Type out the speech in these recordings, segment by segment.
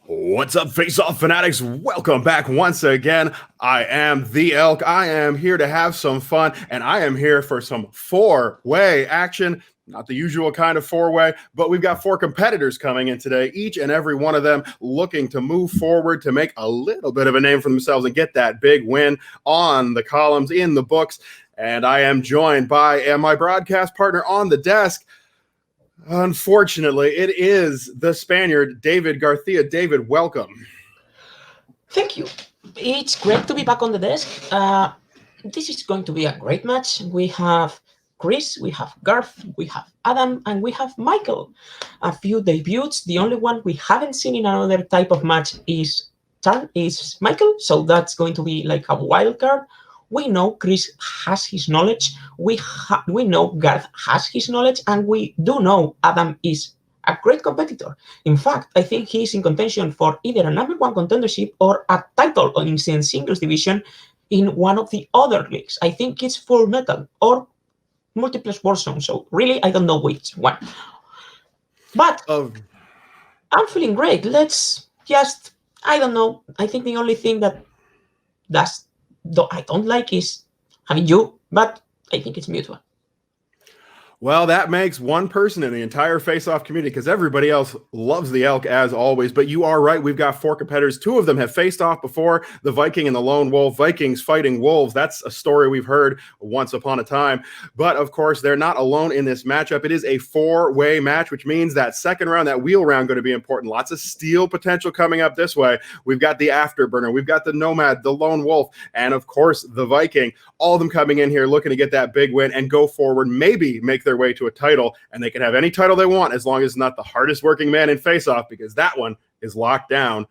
What's up, face-off fanatics? Welcome back once again. I am the Elk. I am here to have some fun, and I am here for some four-way action. Not the usual kind of four-way, but we've got four competitors coming in today, each and every one of them looking to move forward to make a little bit of a name for themselves and get that big win on the columns, in the books. And I am joined by my broadcast partner on the desk. Unfortunately, it is the Spaniard, David Garcia. David, welcome. Thank you. It's great to be back on the desk. This is going to be a great match. We have Chris, we have Garth, we have Adam, and we have Michael. A few debuts. The only one we haven't seen in another type of match is Michael, so that's going to be like a wild card. We know Chris has his knowledge, we know Garth has his knowledge, and we do know Adam is a great competitor. In fact, I think he's in contention for either a number one contendership or a title in the singles division in one of the other leagues. I think it's Full Metal or Multiplex Warzone, so really I don't know which one. But I'm feeling great. Let's just, I don't know, I think the only thing that I don't like is having you, but I think it's mutual. Well, that makes one person in the entire face-off community because everybody else loves the Elk as always. But you are right. We've got four competitors. Two of them have faced off before, the Viking and the Lone Wolf. Vikings fighting wolves. That's a story we've heard once upon a time. But, of course, they're not alone in this matchup. It is a four-way match, which means that second round, that wheel round, going to be important. Lots of steal potential coming up this way. We've got the Afterburner. We've got the Nomad, the Lone Wolf, and, of course, the Viking. All of them coming in here looking to get that big win and go forward, maybe make their way to a title, and they can have any title they want as long as it's not the hardest working man in face-off, because that one is locked down.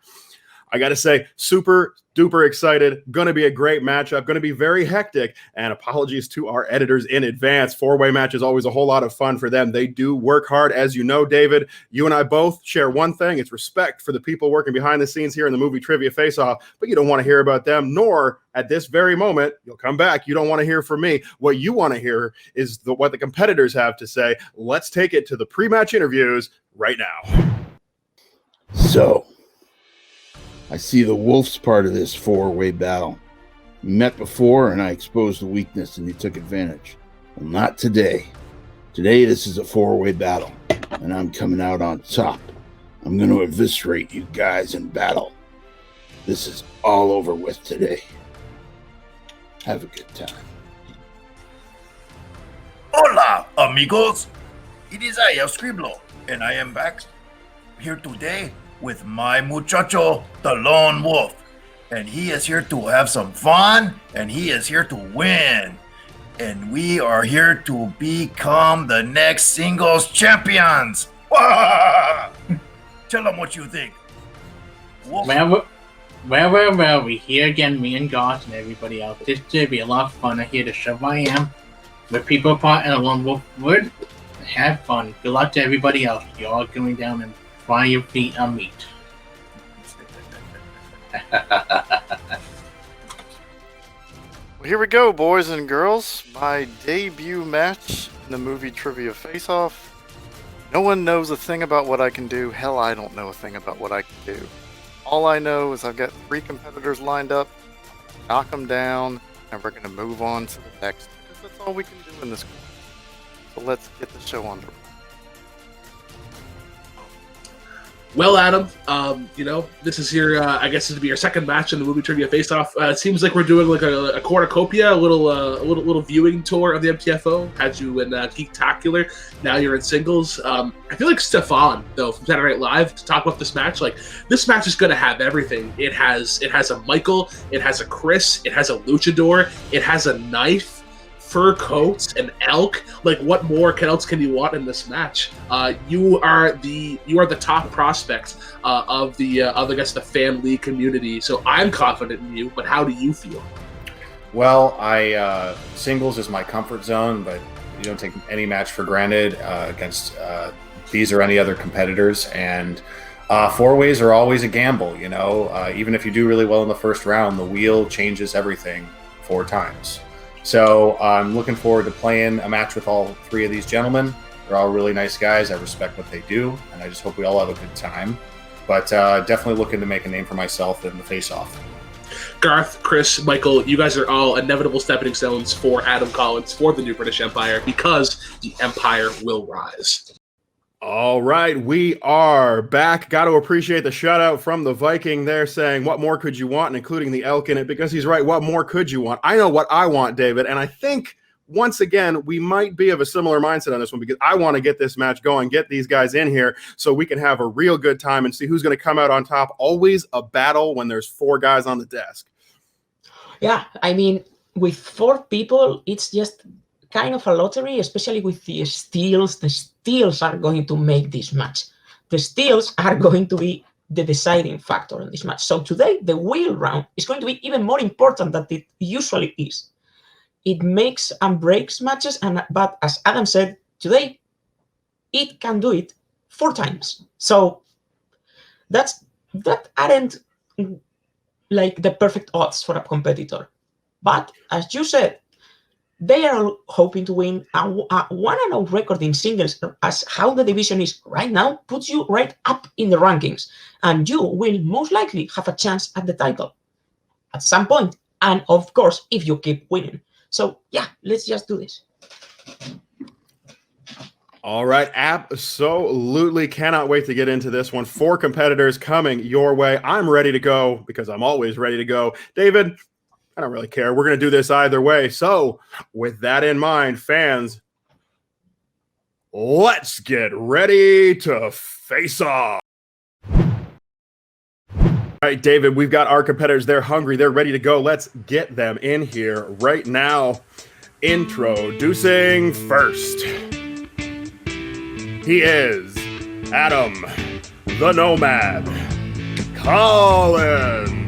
I got to say, super duper excited. Going to be a great matchup. Going to be very hectic. And apologies to our editors in advance. Four-way match is always a whole lot of fun for them. They do work hard. As you know, David, you and I both share one thing. It's respect for the people working behind the scenes here in the movie Trivia Face-Off. But you don't want to hear about them, nor at this very moment, you'll come back. You don't want to hear from me. What you want to hear is what the competitors have to say. Let's take it to the pre-match interviews right now. So, I see the Wolves part of this four-way battle. We met before, and I exposed the weakness, and you took advantage. Well, not today. Today, this is a four-way battle, and I'm coming out on top. I'm going to eviscerate you guys in battle. This is all over with today. Have a good time. Hola, amigos. It is I, El Scriblo, and I am back here today with my muchacho, the Lone Wolf. And he is here to have some fun, and he is here to win. And we are here to become the next singles champions. Tell them what you think. Wolf. Well, we here again, me and Garth and everybody else. This should be a lot of fun. I'm here to show I am. With people apart and a Lone Wolf would have fun. Good luck to everybody else. You're all going down and fry your feet on meat. Well, here we go, boys and girls. My debut match in the movie Trivia Face-Off. No one knows a thing about what I can do. Hell, I don't know a thing about what I can do. All I know is I've got 3 competitors lined up, knock them down, and we're going to move on to the next. Because that's all we can do in this course. So let's get the show on the road. Well, Adam, this is your, I guess this would be your second match in the movie Trivia Face-Off. It seems like we're doing like a cornucopia, a little viewing tour of the MTFO. Had you in Geektacular, now you're in singles. I feel like Stefan, though, from Saturday Night Live, to talk about this match. Like, this match is going to have everything. It has a Michael, it has a Chris, it has a luchador, it has a knife, fur coats, an elk. Like, what more else can you want in this match? You are the top prospect of I guess the fan league community. So I'm confident in you. But how do you feel? Well, singles is my comfort zone, but you don't take any match for granted against these or any other competitors. And four ways are always a gamble. Even if you do really well in the first round, the wheel changes everything 4 times. So I'm looking forward to playing a match with all 3 of these gentlemen. They're all really nice guys. I respect what they do, and I just hope we all have a good time. but definitely looking to make a name for myself in the face-off. Garth, Chris, Michael, you guys are all inevitable stepping stones for Adam Collins for the new British Empire, because the Empire will rise. All right, we are back. Got to appreciate the shout out from the Viking there saying, what more could you want, and including the elk in it, because he's right. What more could you want? I know what I want, David, and I think once again, we might be of a similar mindset on this one, because I want to get this match going, get these guys in here so we can have a real good time and see who's going to come out on top. Always a battle when there's 4 guys on the desk. Yeah, I mean, with 4 people, it's just kind of a lottery, especially with the steals. The steals are going to make this match. The steals are going to be the deciding factor in this match. So today, the wheel round is going to be even more important than it usually is. It makes and breaks matches, but as Adam said, today, it can do it 4 times. So that aren't like the perfect odds for a competitor. But as you said, they are hoping to win a 1-0 record in singles, as how the division is right now puts you right up in the rankings, and you will most likely have a chance at the title at some point, and of course, if you keep winning. So yeah, let's just do this. All right, absolutely cannot wait to get into this one. 4 competitors coming your way. I'm ready to go because I'm always ready to go. David, I don't really care. We're going to do this either way. So with that in mind, fans, let's get ready to face off. All right, David, we've got our competitors. They're hungry. They're ready to go. Let's get them in here right now. Introducing first. He is Adam, the Nomad Collins.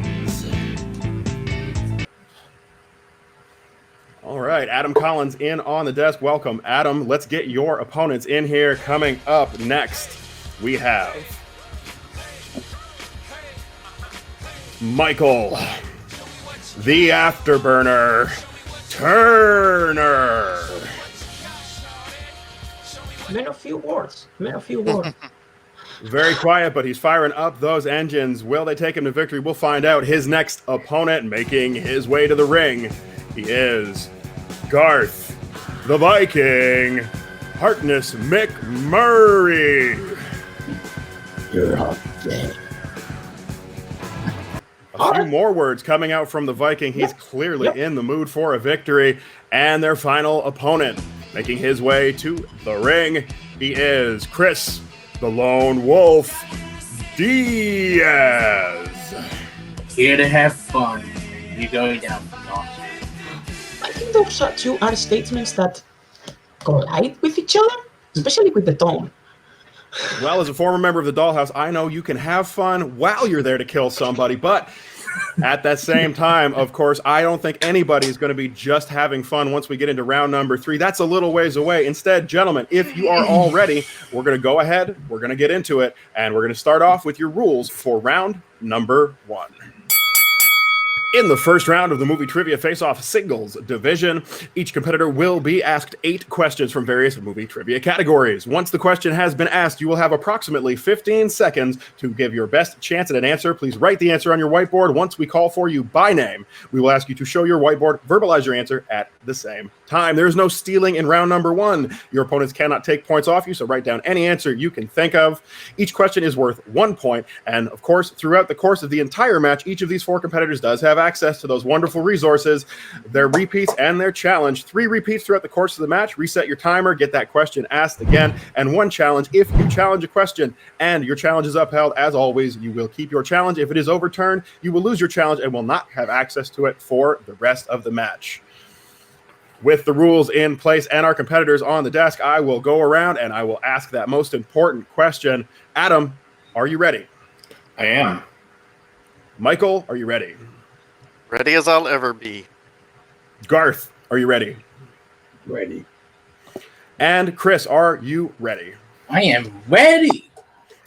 All right, Adam Collins in on the desk. Welcome, Adam. Let's get your opponents in here. Coming up next, we have Michael, the Afterburner Turner. Men of few words. Very quiet, but he's firing up those engines. Will they take him to victory? We'll find out. His next opponent making his way to the ring. He is Garth, the Viking, Harkness McMurray. You're all dead. A few more words coming out from the Viking. He's clearly in the mood for a victory. And their final opponent making his way to the ring. He is Chris, the Lone Wolf Diaz. Here to have fun. You go down. I think those two are statements that collide with each other, especially with the tone. Well, as a former member of the Dollhouse, I know you can have fun while you're there to kill somebody, but at that same time, of course, I don't think anybody is going to be just having fun once we get into round number 3. That's a little ways away. Instead, gentlemen, if you are all ready, we're going to go ahead, we're going to get into it, and we're going to start off with your rules for round number 1. In the first round of the Movie Trivia Face-Off Singles Division, each competitor will be asked 8 questions from various movie trivia categories. Once the question has been asked, you will have approximately 15 seconds to give your best chance at an answer. Please write the answer on your whiteboard. Once we call for you by name, we will ask you to show your whiteboard, verbalize your answer at the same time. There is no stealing in round number 1. Your opponents cannot take points off you, so write down any answer you can think of. Each question is worth 1 point, and of course, throughout the course of the entire match, each of these 4 competitors does have access to those wonderful resources, their repeats and their challenge. 3 repeats throughout the course of the match. Reset your timer, get that question asked again, and 1 challenge if you challenge a question and your challenge is upheld. As always, you will keep your challenge. If it is overturned, you will lose your challenge and will not have access to it for the rest of the match. With the rules in place and our competitors on the desk, I will go around and I will ask that most important question. Adam, are you ready? I am. Michael, are you ready? Ready as I'll ever be. Garth, are you ready? Ready. And Chris, are you ready? I am ready.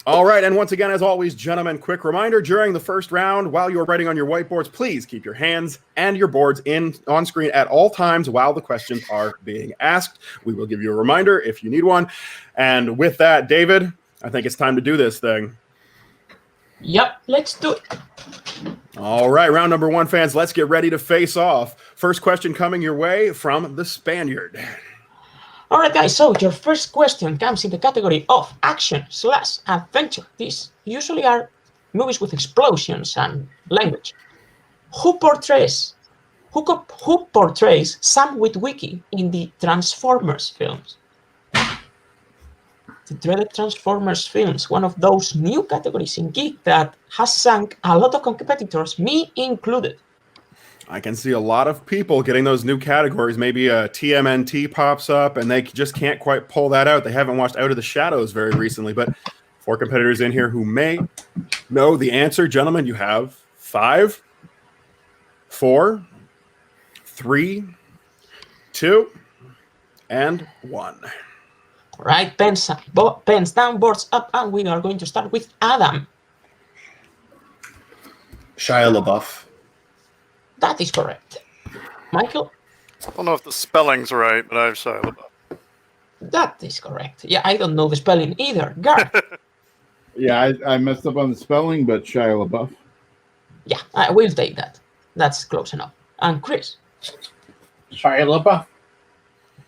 All right, and once again, as always, gentlemen, quick reminder, during the first round, while you're writing on your whiteboards, please keep your hands and your boards on screen at all times while the questions are being asked. We will give you a reminder if you need one. And with that, David, I think it's time to do this thing. Yep, let's do it. All right, round number 1, fans. Let's get ready to face off. First question coming your way from the Spaniard. All right, guys, so your first question comes in the category of action/adventure. These usually are movies with explosions and language. Who portrays Sam Witwicky in the Transformers films? The dreaded Transformers films, one of those new categories in Geek that has sunk a lot of competitors, me included. I can see a lot of people getting those new categories. Maybe a TMNT pops up and they just can't quite pull that out. They haven't watched Out of the Shadows very recently, but 4 competitors in here who may know the answer. Gentlemen, you have 5, 4, 3, 2, and 1. Right, pens down, boards up, and we are going to start with Adam. Shia LaBeouf. That is correct. Michael? I don't know if the spelling's right, but I have Shia LaBeouf. That is correct. Yeah, I don't know the spelling either. Garth? Yeah, I messed up on the spelling, but Shia LaBeouf. Yeah, I will take that. That's close enough. And Chris? Shia LaBeouf.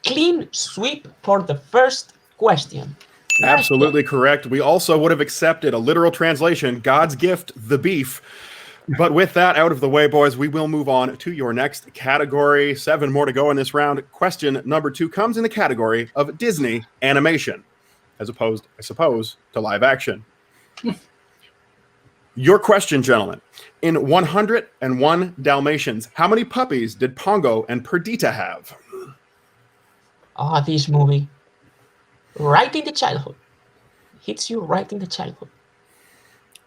Clean sweep for the first question. Absolutely correct. We also would have accepted a literal translation, God's gift, the beef. But with that out of the way, boys, we will move on to your next category. 7 more to go in this round. Question number 2 comes in the category of Disney animation, as opposed, I suppose, to live action. Your question, gentlemen. In 101 Dalmatians, how many puppies did Pongo and Perdita have? This movie. Right in the childhood. Hits you right in the childhood.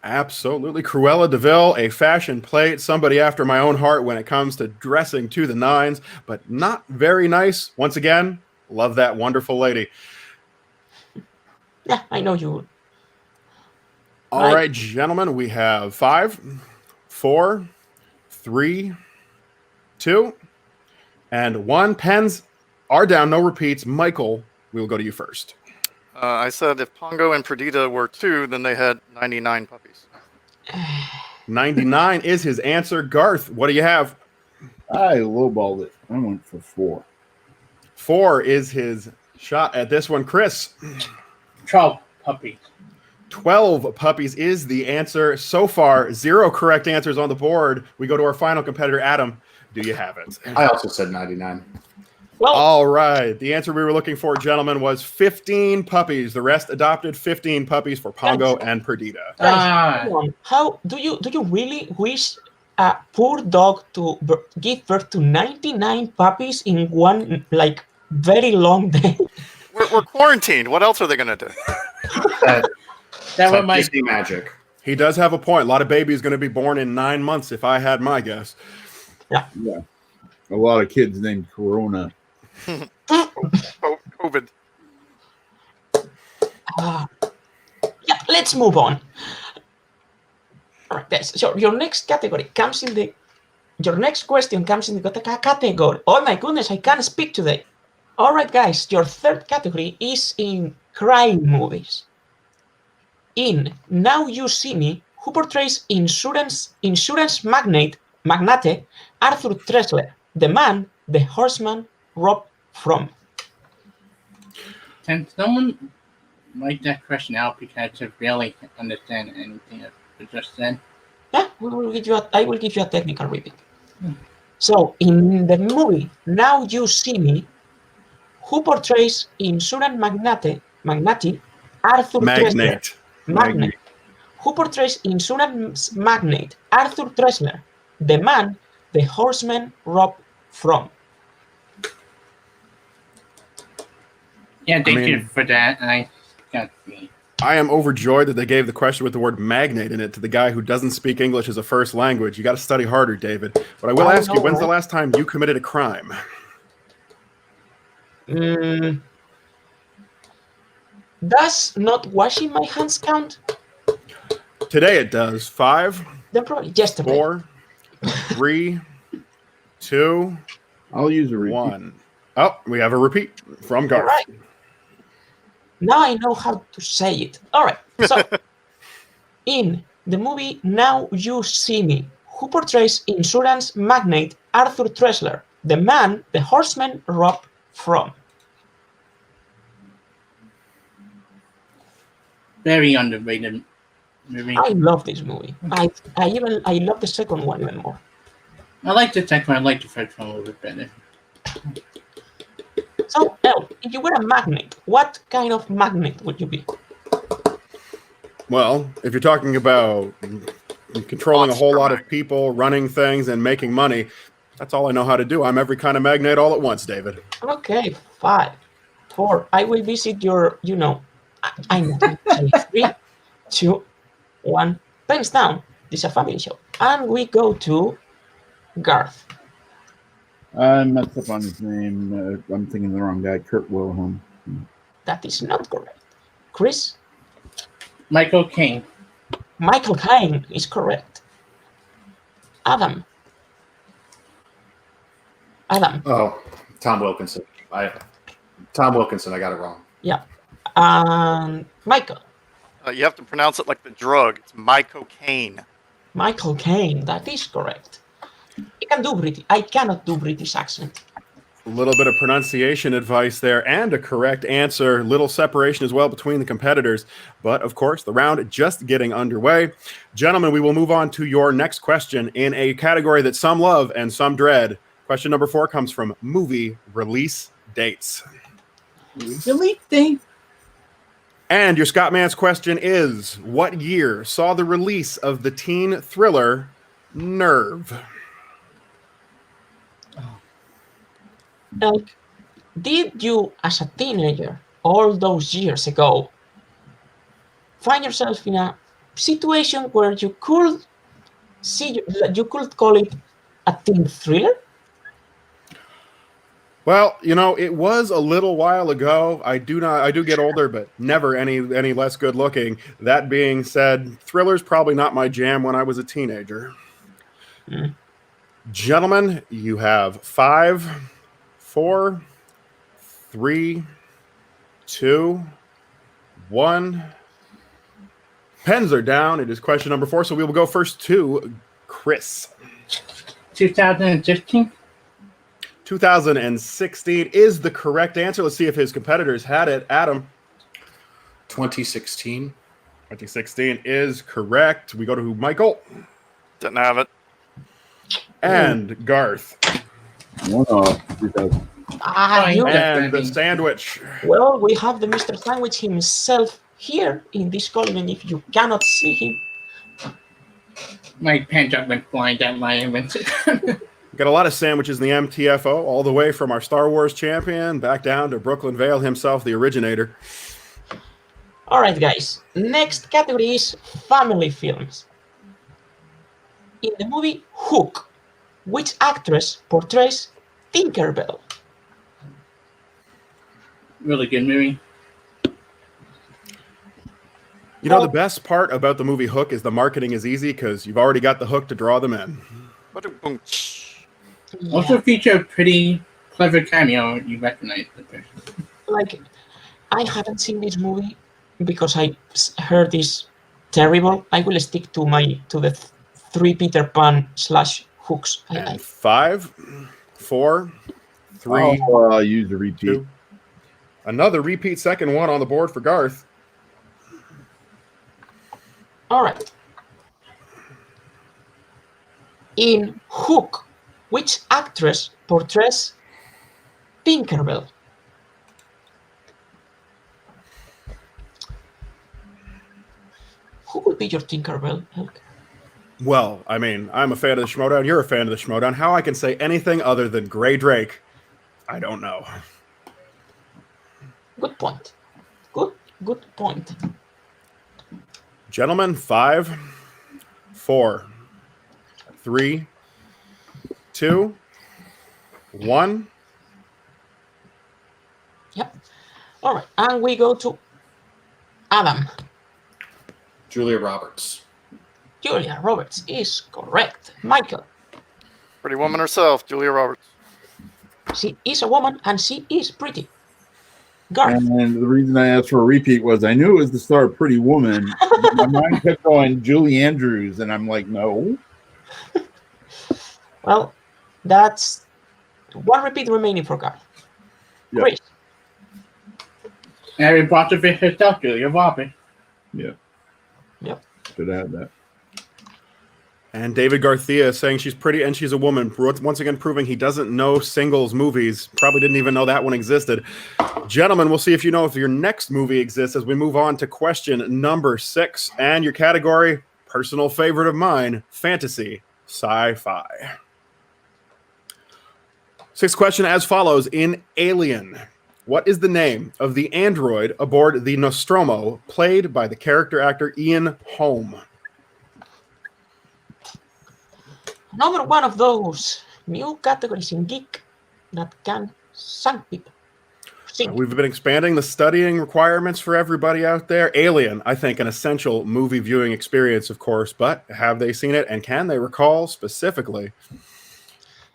Absolutely. Cruella de Vil, a fashion plate, somebody after my own heart when it comes to dressing to the nines, but not very nice. Once again, love that wonderful lady. Yeah, I know you would. All right, gentlemen, we have 5, 4, 3, 2, and 1. Pens are down, no repeats. Michael, we will go to you first. I said if Pongo and Perdita were 2, then they had 99 puppies. 99 is his answer. Garth, what do you have? I lowballed it. I went for 4. 4 is his shot at this one. Chris? 12 puppies. 12 puppies is the answer. So far, 0 correct answers on the board. We go to our final competitor, Adam. Do you have it? I also said 99. Well, all right. The answer we were looking for, gentlemen, was 15 puppies. The rest adopted 15 puppies for Pongo and Perdita. guys, how do you really wish a poor dog to give birth to 99 puppies in one very long day? We're quarantined. What else are they gonna do? That was my Disney magic. He does have a point. A lot of babies going to be born in 9 months, if I had my guess. Yeah. A lot of kids named Corona. COVID. Yeah, let's move on. All right, guys. So your next category comes in the. Your next question comes in the category. Oh my goodness, I can't speak today. All right, guys. Your third category is in crime movies. In Now You See Me, who portrays insurance magnate Arthur Tressler, the man, the horseman, Rob From? Can someone write that question out because I barely understand anything I just said? Yeah, I will give you a technical repeat. So, in the movie Now You See Me, who portrays insurance magnate Arthur Tressler? Magnate. Who portrays insurance magnate Arthur Tressler, the man, the horseman, Rob From? Yeah, thank you for that. I got the. I am overjoyed that they gave the question with the word magnate in it to the guy who doesn't speak English as a first language. You got to study harder, David. But I will ask you, when's the last time you committed a crime? Does not washing my hands count? Today it does. 5, Then probably yesterday. 4, 3, 2, I'll use a repeat. 1. Oh, we have a repeat from Garth. All right. Now I know how to say it. All right. So, in the movie Now You See Me, who portrays insurance magnate Arthur Tressler, the man the horsemen robbed from? Very underrated movie. I love this movie. I love the second one even more. I like the second one. I like the first one a little bit better. So, El, if you were a magnet, what kind of magnet would you be? Well, if you're talking about controlling a whole lot of people, running things, and making money, that's all I know how to do. I'm every kind of magnate all at once, David. Okay, 5, 4. I will visit your, I know. 3, 2, 1. Pens down. This is a family show. And we go to Garth. I messed up on his name. I'm thinking the wrong guy. Kurt Wilhelm. That is not correct. Chris? Michael Caine. Michael Caine is correct. Adam? Oh, Tom Wilkinson. I got it wrong. Yeah. Michael? You have to pronounce it like the drug. It's mycocaine. Michael Caine, that is correct. I cannot do British accent. A little bit of pronunciation advice there and a correct answer. Little separation as well between the competitors. But of course, the round just getting underway. Gentlemen, we will move on to your next question in a category that some love and some dread. Question number 4 comes from movie release dates. Release date. And your Scott Mance question is, what year saw the release of the teen thriller Nerve? Like, did you, as a teenager, all those years ago, find yourself in a situation where you could call it a teen thriller? Well, it was a little while ago. I do get older, but never any less good looking. That being said, thriller's probably not my jam when I was a teenager. Gentlemen, you have 5, 4, 3, 2, 1. Pens are down. It is question number 4, so we will go first to Chris. 2015. 2016 is the correct answer. Let's see if his competitors had it. Adam. 2016. 2016 is correct. We go to Michael. Didn't have it. And Garth. 2000. And the sandwich. Well, we have the Mr. Sandwich himself here in this column, if you cannot see him. My pen just went blind at my inventory. Got a lot of sandwiches in the MTFO, all the way from our Star Wars champion back down to Brooklyn Vale himself, the originator. All right, guys. Next category is family films. In the movie Hook, which actress portrays Tinkerbell? Really good movie. The best part about the movie Hook is the marketing is easy because you've already got the hook to draw them in. Also feature a pretty clever cameo. You recognize the person. Like, I haven't seen this movie because I heard it's terrible. I will stick to the 3 Peter Pan / Hooks. And 5, 4, 3. I'll use the repeat. 2. Another repeat second one on the board for Garth. All right. In Hook, which actress portrays Tinkerbell? Who would be your Tinkerbell? Well, I mean, I'm a fan of the Schmodown. You're a fan of the Schmodown. How I can say anything other than Gray Drake, I don't know. Good point. Good point. Gentlemen, 5, 4, 3, 2, 1. Yep. All right, and we go to Adam. Julia Roberts. Julia Roberts is correct. Michael. Pretty woman herself, Julia Roberts. She is a woman and she is pretty. Garth. And the reason I asked for a repeat was I knew it was the star of Pretty Woman. But my mind kept going Julie Andrews, and I'm like, no. Well, that's one repeat remaining for Garth. Yep. Chris. Harry Potter fish herself, Julia Bobby. Yeah. Yep. Should add that. And David Garcia saying she's pretty and she's a woman. Once again, proving he doesn't know singles movies. Probably didn't even know that one existed. Gentlemen, we'll see if you know if your next movie exists as we move on to question number 6. And your category, personal favorite of mine, fantasy, sci-fi. 6th question as follows. In Alien, what is the name of the android aboard the Nostromo, played by the character actor Ian Holm? Another one of those new categories in Geek that can sunk people. We've been expanding the studying requirements for everybody out there. Alien, I think, an essential movie viewing experience, of course, but have they seen it and can they recall specifically?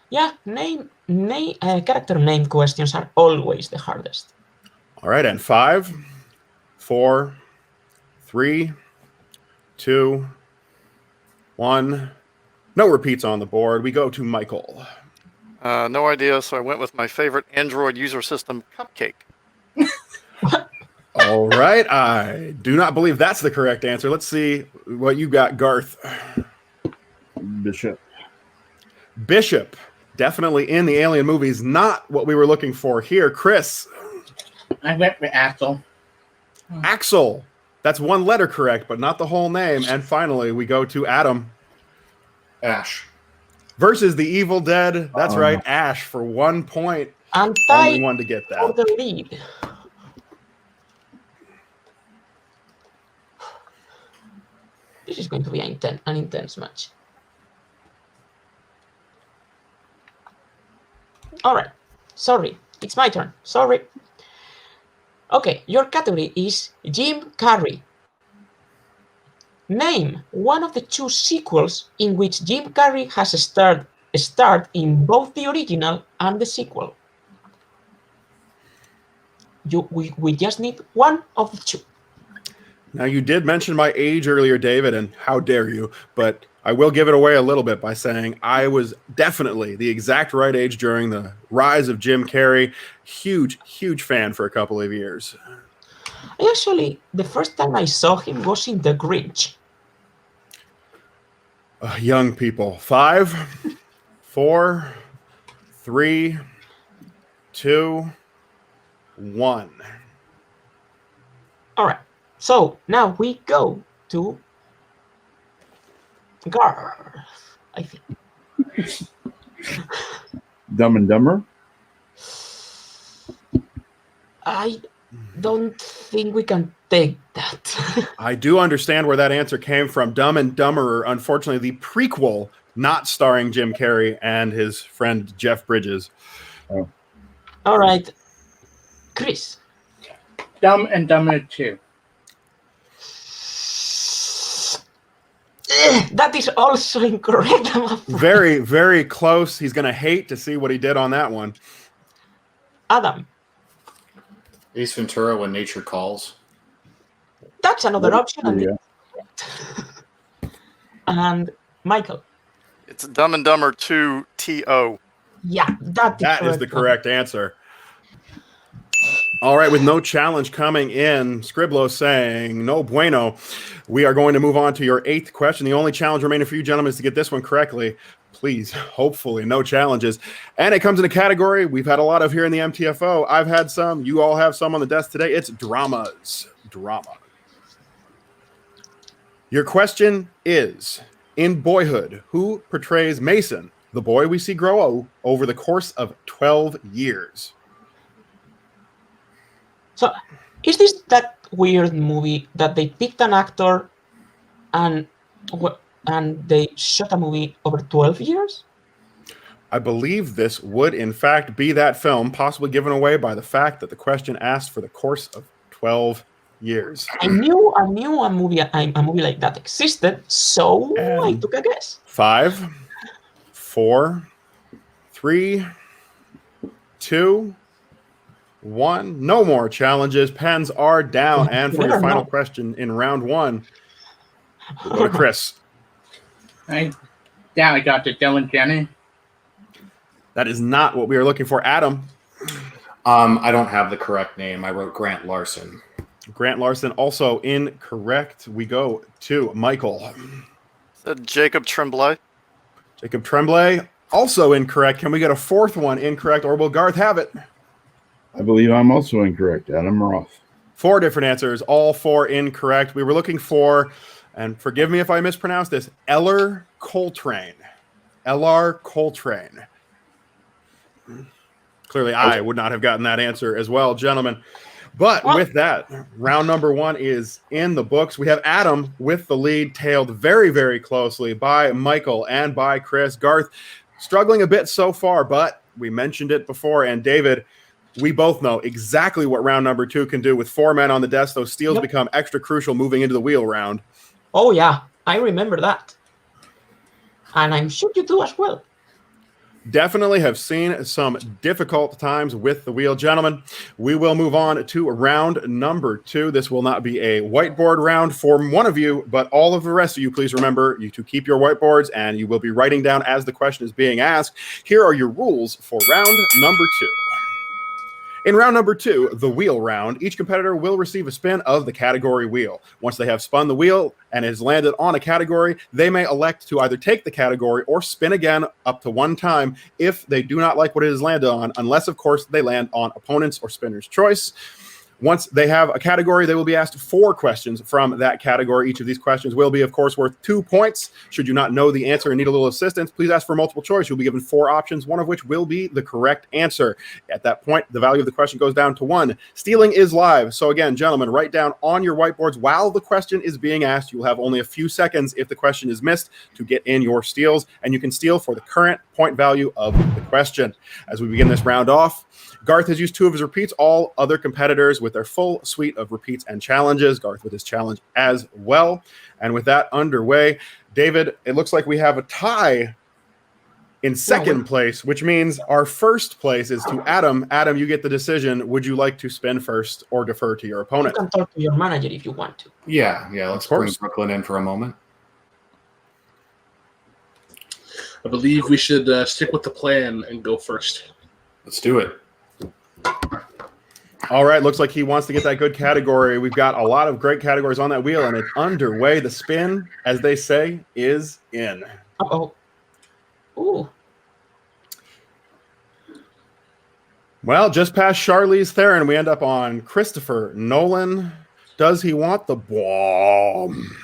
Yeah, character name questions are always the hardest. All right, and 5, 4, 3, 2, 1. No repeats on the board. We go to Michael. No idea, so I went with my favorite Android user system, Cupcake. All right, I do not believe that's the correct answer. Let's see what you got, Garth. Bishop. Bishop, definitely in the Alien movies. Not what we were looking for here. Chris. I went with Axel. Axel. That's one letter correct, but not the whole name. And finally, we go to Adam. Ash. Versus the Evil Dead. That's right, Ash for 1 point. And Only one to get for that. the lead. This is going to be an intense match. All right. Sorry. It's my turn. Sorry. Okay. Your category is Jim Carrey. Name one of the 2 sequels in which Jim Carrey has starred in both the original and the sequel. We just need one of the 2. Now, you did mention my age earlier, David, and how dare you, but I will give it away a little bit by saying I was definitely the exact right age during the rise of Jim Carrey. Huge, huge fan for a couple of years. Actually, the first time I saw him was in The Grinch. Young people. 5, 4, 3, 2, 1. All right. So now we go to Garth, I think. Dumb and Dumber. I don't think we can take that. I do understand where that answer came from. Dumb and Dumberer, unfortunately, the prequel, not starring Jim Carrey and his friend Jeff Bridges. Oh. All right. Chris. Dumb and Dumber 2. That is also incorrect. Very, very close. He's going to hate to see what he did on that one. Adam. Ace Ventura, When Nature Calls. That's another option. Yeah. And Michael. It's Dumb and Dumber 2 TO. Yeah, that is the correct answer. All right, with no challenge coming in, Scriblo saying, no bueno. We are going to move on to your 8th question. The only challenge remaining for you gentlemen is to get this one correctly. Please, hopefully, no challenges. And it comes in a category we've had a lot of here in the MTFO. I've had some. You all have some on the desk today. It's dramas. Drama. Your question is, in Boyhood, who portrays Mason, the boy we see grow over the course of 12 years? So, is this that weird movie that they picked an actor and they shot a movie over 12 years? I believe this would, in fact, be that film, possibly given away by the fact that the question asked for the course of 12 years. I knew a movie like that existed, so I took a guess. 5, 4, 3, 2, 1. No more challenges. Pens are down. And for your Never final know. question in round 1, we'll go to Chris. I got the Dylan Jenny. That is not what we are looking for. Adam. I don't have the correct name. I wrote Grant Larson. Grant Larson also incorrect. We go to Michael. Jacob Tremblay. Jacob Tremblay also incorrect. Can we get a fourth one incorrect, or will Garth have it? I believe I'm also incorrect. Adam Roth. 4 different answers, all 4 incorrect. We were looking for, and forgive me if I mispronounce this, Eller Coltrane. L.R. Coltrane. Clearly, I would not have gotten that answer as well, gentlemen. But with that, round number 1 is in the books. We have Adam with the lead, tailed very, very closely by Michael and by Chris. Garth struggling a bit so far, but we mentioned it before. And David, we both know exactly what round number 2 can do. With 4 men on the desk, those steals become extra crucial moving into the wheel round. Oh, yeah. I remember that. And I'm sure you do as well. Definitely have seen some difficult times with the wheel. Gentlemen, we will move on to round number 2. This will not be a whiteboard round for one of you, but all of the rest of you, please remember you to keep your whiteboards, and you will be writing down as the question is being asked. Here are your rules for round number 2. In round number 2, the wheel round, each competitor will receive a spin of the category wheel. Once they have spun the wheel and has landed on a category, they may elect to either take the category or spin again up to 1 time if they do not like what it has landed on, unless, of course, they land on opponent's or spinner's choice. Once they have a category, they will be asked 4 questions from that category. Each of these questions will be, of course, worth 2 points. Should you not know the answer and need a little assistance, please ask for multiple choice. You'll be given 4 options, one of which will be the correct answer. At that point, the value of the question goes down to 1. Stealing is live. So again, gentlemen, write down on your whiteboards while the question is being asked. You'll have only a few seconds if the question is missed to get in your steals, and you can steal for the current point value of the question. As we begin this round off, Garth has used 2 of his repeats. All other competitors with their full suite of repeats and challenges. Garth with his challenge as well. And with that underway, David, it looks like we have a tie in second place, which means our first place is to Adam. Adam, you get the decision. Would you like to spin first or defer to your opponent? You can talk to your manager if you want to. Yeah. Let's bring Brooklyn in for a moment. I believe we should stick with the plan and go first. Let's do it. All right, looks like he wants to get that good category. We've got a lot of great categories on that wheel, and it's underway. The spin, as they say, is in. Uh-oh. Ooh. Well, just past Charlize Theron, we end up on Christopher Nolan. Does he want the bomb?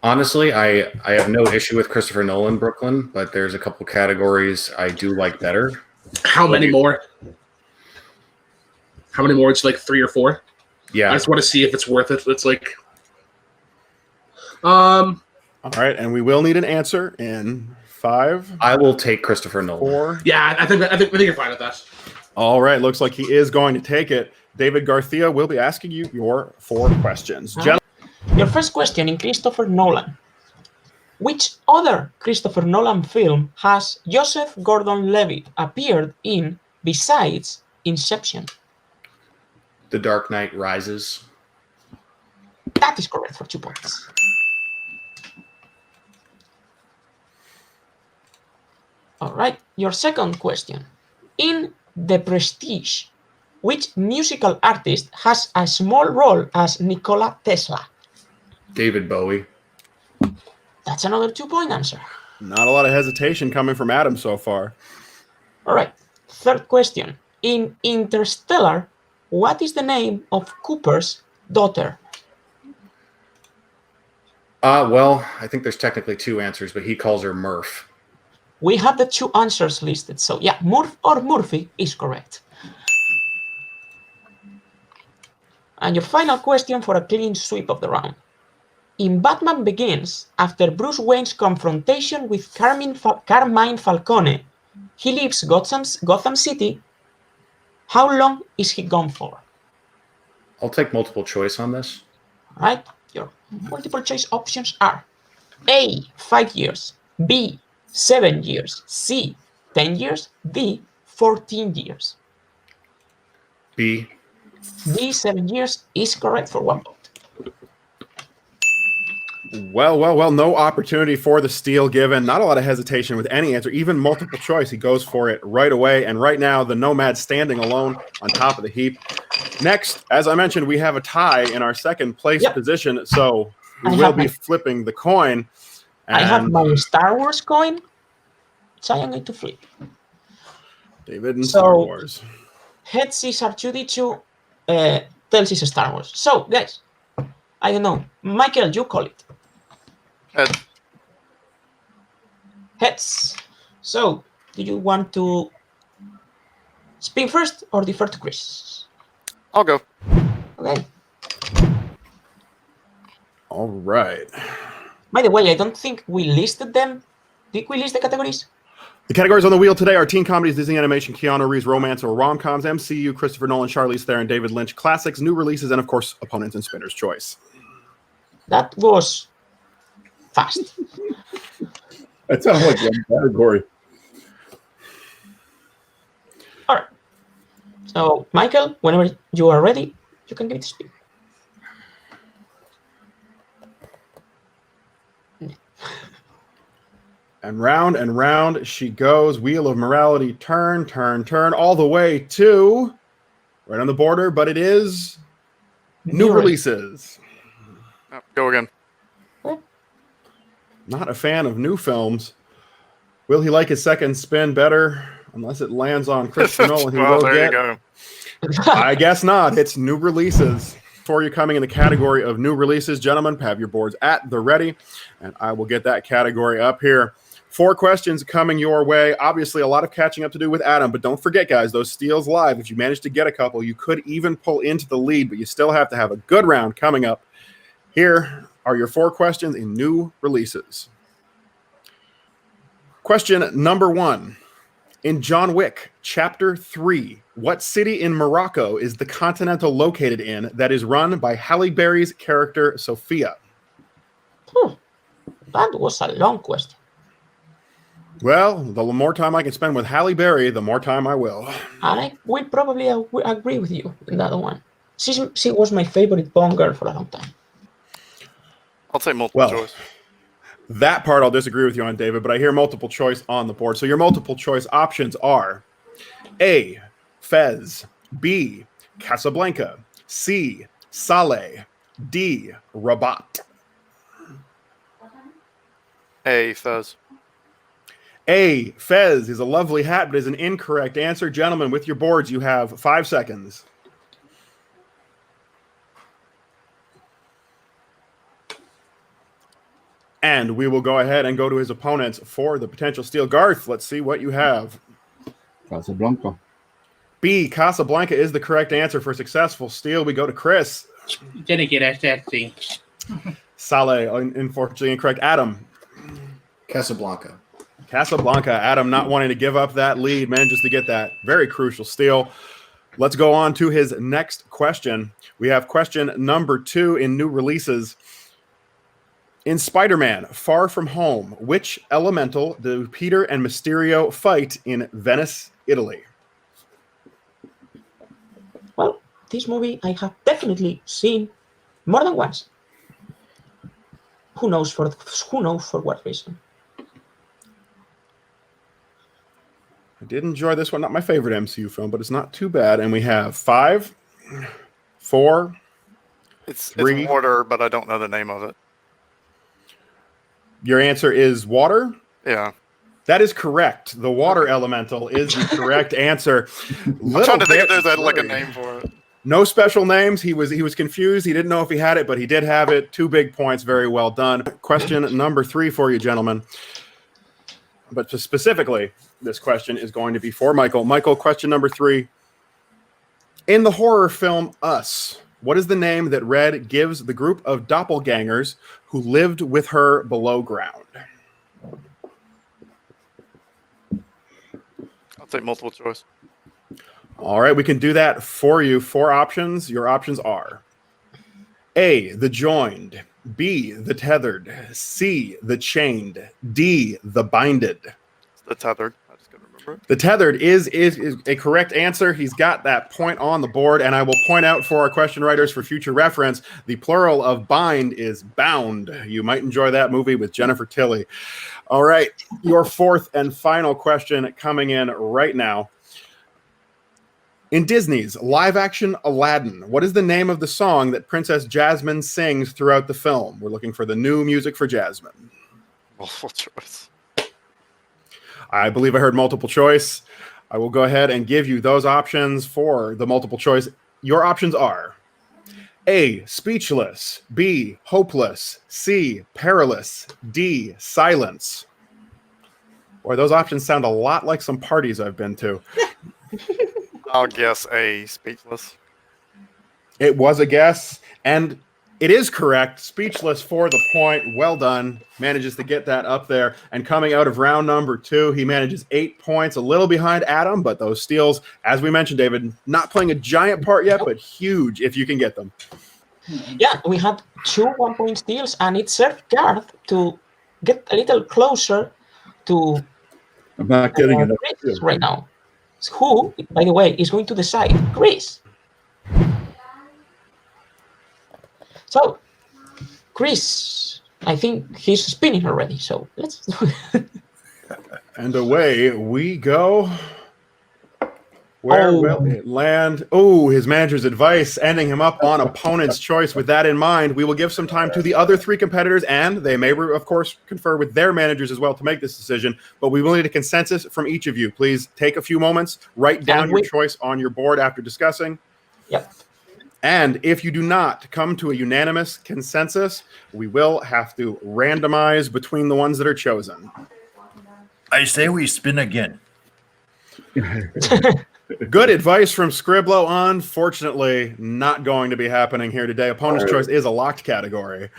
Honestly, I have no issue with Christopher Nolan, Brooklyn, but there's a couple categories I do like better. How many more? How many more? It's like 3 or 4. Yeah. I just want to see if it's worth it. It's like, All right, and we will need an answer in 5. I will take Christopher Nolan. 4. yeah, I think you're fine with that. All right, looks like he is going to take it. David Garcia will be asking you your 4 questions. Your first question in Christopher Nolan. Which other Christopher Nolan film has Joseph Gordon-Levitt appeared in besides Inception? The Dark Knight Rises. That is correct for 2 points. All right, your second question. In The Prestige, which musical artist has a small role as Nikola Tesla? David Bowie. That's another 2-point answer. Not a lot of hesitation coming from Adam so far. All right, third question. In Interstellar, what is the name of Cooper's daughter? Well, I think there's technically 2 answers, but he calls her Murph. We have the 2 answers listed, so yeah, Murph or Murphy is correct. And your final question for a clean sweep of the round. In Batman Begins, after Bruce Wayne's confrontation with Carmine Falcone, he leaves Gotham City. How long is he gone for? I'll take multiple choice on this. All right, your multiple choice options are A, 5 years, B, 7 years, C, 10 years, D, 14 years. B. B, 7 years, is correct for 1 vote. Well, no opportunity for the steal given. Not a lot of hesitation with any answer, even multiple choice. He goes for it right away. And right now, the Nomad standing alone on top of the heap. Next, as I mentioned, we have a tie in our second place position. So we will be flipping the coin. I have my Star Wars coin, so I am going to flip. David and Star Wars. Heads is R2D2, tails is Star Wars. So, guys, I don't know. Michael, you call it. Head. Heads. So, do you want to speak first or defer to Chris? I'll go. Okay. All right. By the way, I don't think we listed them. Did we list the categories? The categories on the wheel today are teen comedies, Disney animation, Keanu Reeves, romance or rom-coms, MCU, Christopher Nolan, Charlize Theron, David Lynch, classics, new releases, and of course, opponents and spinner's choice. That was fast. That sounds like one category. All right. So, Michael, whenever you are ready, you can give it to speak. And round she goes. Wheel of morality, turn, all the way to right on the border, but it is new releases. Oh, go again. Not a fan of new films. Will he like his second spin better? Unless it lands on Christopher Nolan, he well, will there get. you go. I guess not. It's new releases. For you coming in the category of new releases, gentlemen, have your boards at the ready, and I will get that category up here. 4 questions coming your way. Obviously, a lot of catching up to do with Adam, but don't forget, guys, those steals live. If you manage to get a couple, you could even pull into the lead, but you still have to have a good round coming up. Here are your 4 questions in new releases. Question number 1. In John Wick, Chapter 3, what city in Morocco is the Continental located in that is run by Halle Berry's character, Sophia? That was a long question. Well, the more time I can spend with Halle Berry, the more time I will. And I will probably agree with you in that one. She was my favorite Bond girl for a long time. I'll take multiple choice. That part I'll disagree with you on, David, but I hear multiple choice on the board. So your multiple choice options are A, Fez, B, Casablanca, C, Saleh, D, Rabat. A, Fez. A, Fez is a lovely hat, but is an incorrect answer. Gentlemen, with your boards, you have 5 seconds. And we will go ahead and go to his opponents for the potential steal. Garth, let's see what you have. Casablanca. B, Casablanca is the correct answer for successful steal. We go to Chris. Didn't get SSC. Saleh, unfortunately incorrect. Adam. Casablanca. Casablanca. Adam not wanting to give up that lead, man, just to get that very crucial steal. Let's go on to his next question. We have question number 2 in new releases. In Spider-Man, Far From Home, which elemental do Peter and Mysterio fight in Venice, Italy? Well, this movie I have definitely seen more than once. Who knows for what reason? I did enjoy this one. Not my favorite MCU film, but it's not too bad. And we have 5, 4, It's 3. water, but I don't know the name of it. Your answer is water? Yeah. That is correct. The water elemental is the correct answer. I'm trying to think if there's like a name for it. No special names. He was confused. He didn't know if he had it, but he did have it. 2 big points. Very well done. Question number 3 for you, gentlemen. But specifically, this question is going to be for Michael. Michael, question number 3. In the horror film Us, what is the name that Red gives the group of doppelgangers who lived with her below ground? I'll take multiple choice. All right, we can do that for you. 4 options. Your options are A, the joined, B, the tethered, C, the chained, D, the binded. The tethered. I just gotta remember The tethered is a correct answer. He's got that point on the board, and I will point out for our question writers for future reference, the plural of bind is bound. You might enjoy that movie with Jennifer Tilly. All right, your fourth and final question coming in right now. In Disney's live-action Aladdin, what is the name of the song that Princess Jasmine sings throughout the film? We're looking for the new music for Jasmine. Multiple choice. I believe I heard multiple choice. I will go ahead and give you those options for the multiple choice. Your options are A, speechless, B, hopeless, C, perilous, D, silence. Boy, those options sound a lot like some parties I've been to. I'll guess A, speechless. It was a guess, and it is correct. Speechless for the point. Well done. Manages to get that up there. And coming out of round number 2, he manages 8 points, a little behind Adam, but those steals, as we mentioned, David, not playing a giant part yet, but huge if you can get them. Yeah, we had 2 1-point steals, and it served Garth to get a little closer to I'm not getting enough. Chris right now. Who, by the way, is going to decide? Chris. So, Chris, I think he's spinning already. So let's do it. And away we go. Where will it land? Oh, his manager's advice, ending him up on opponent's choice. With that in mind, we will give some time to the other 3 competitors, and they may, of course, confer with their managers as well to make this decision. But we will need a consensus from each of you. Please take a few moments, write down your choice on your board after discussing. Yep. And if you do not come to a unanimous consensus, we will have to randomize between the ones that are chosen. I say we spin again. Good advice from Scribblo. Unfortunately, not going to be happening here today. Opponent's choice is a locked category.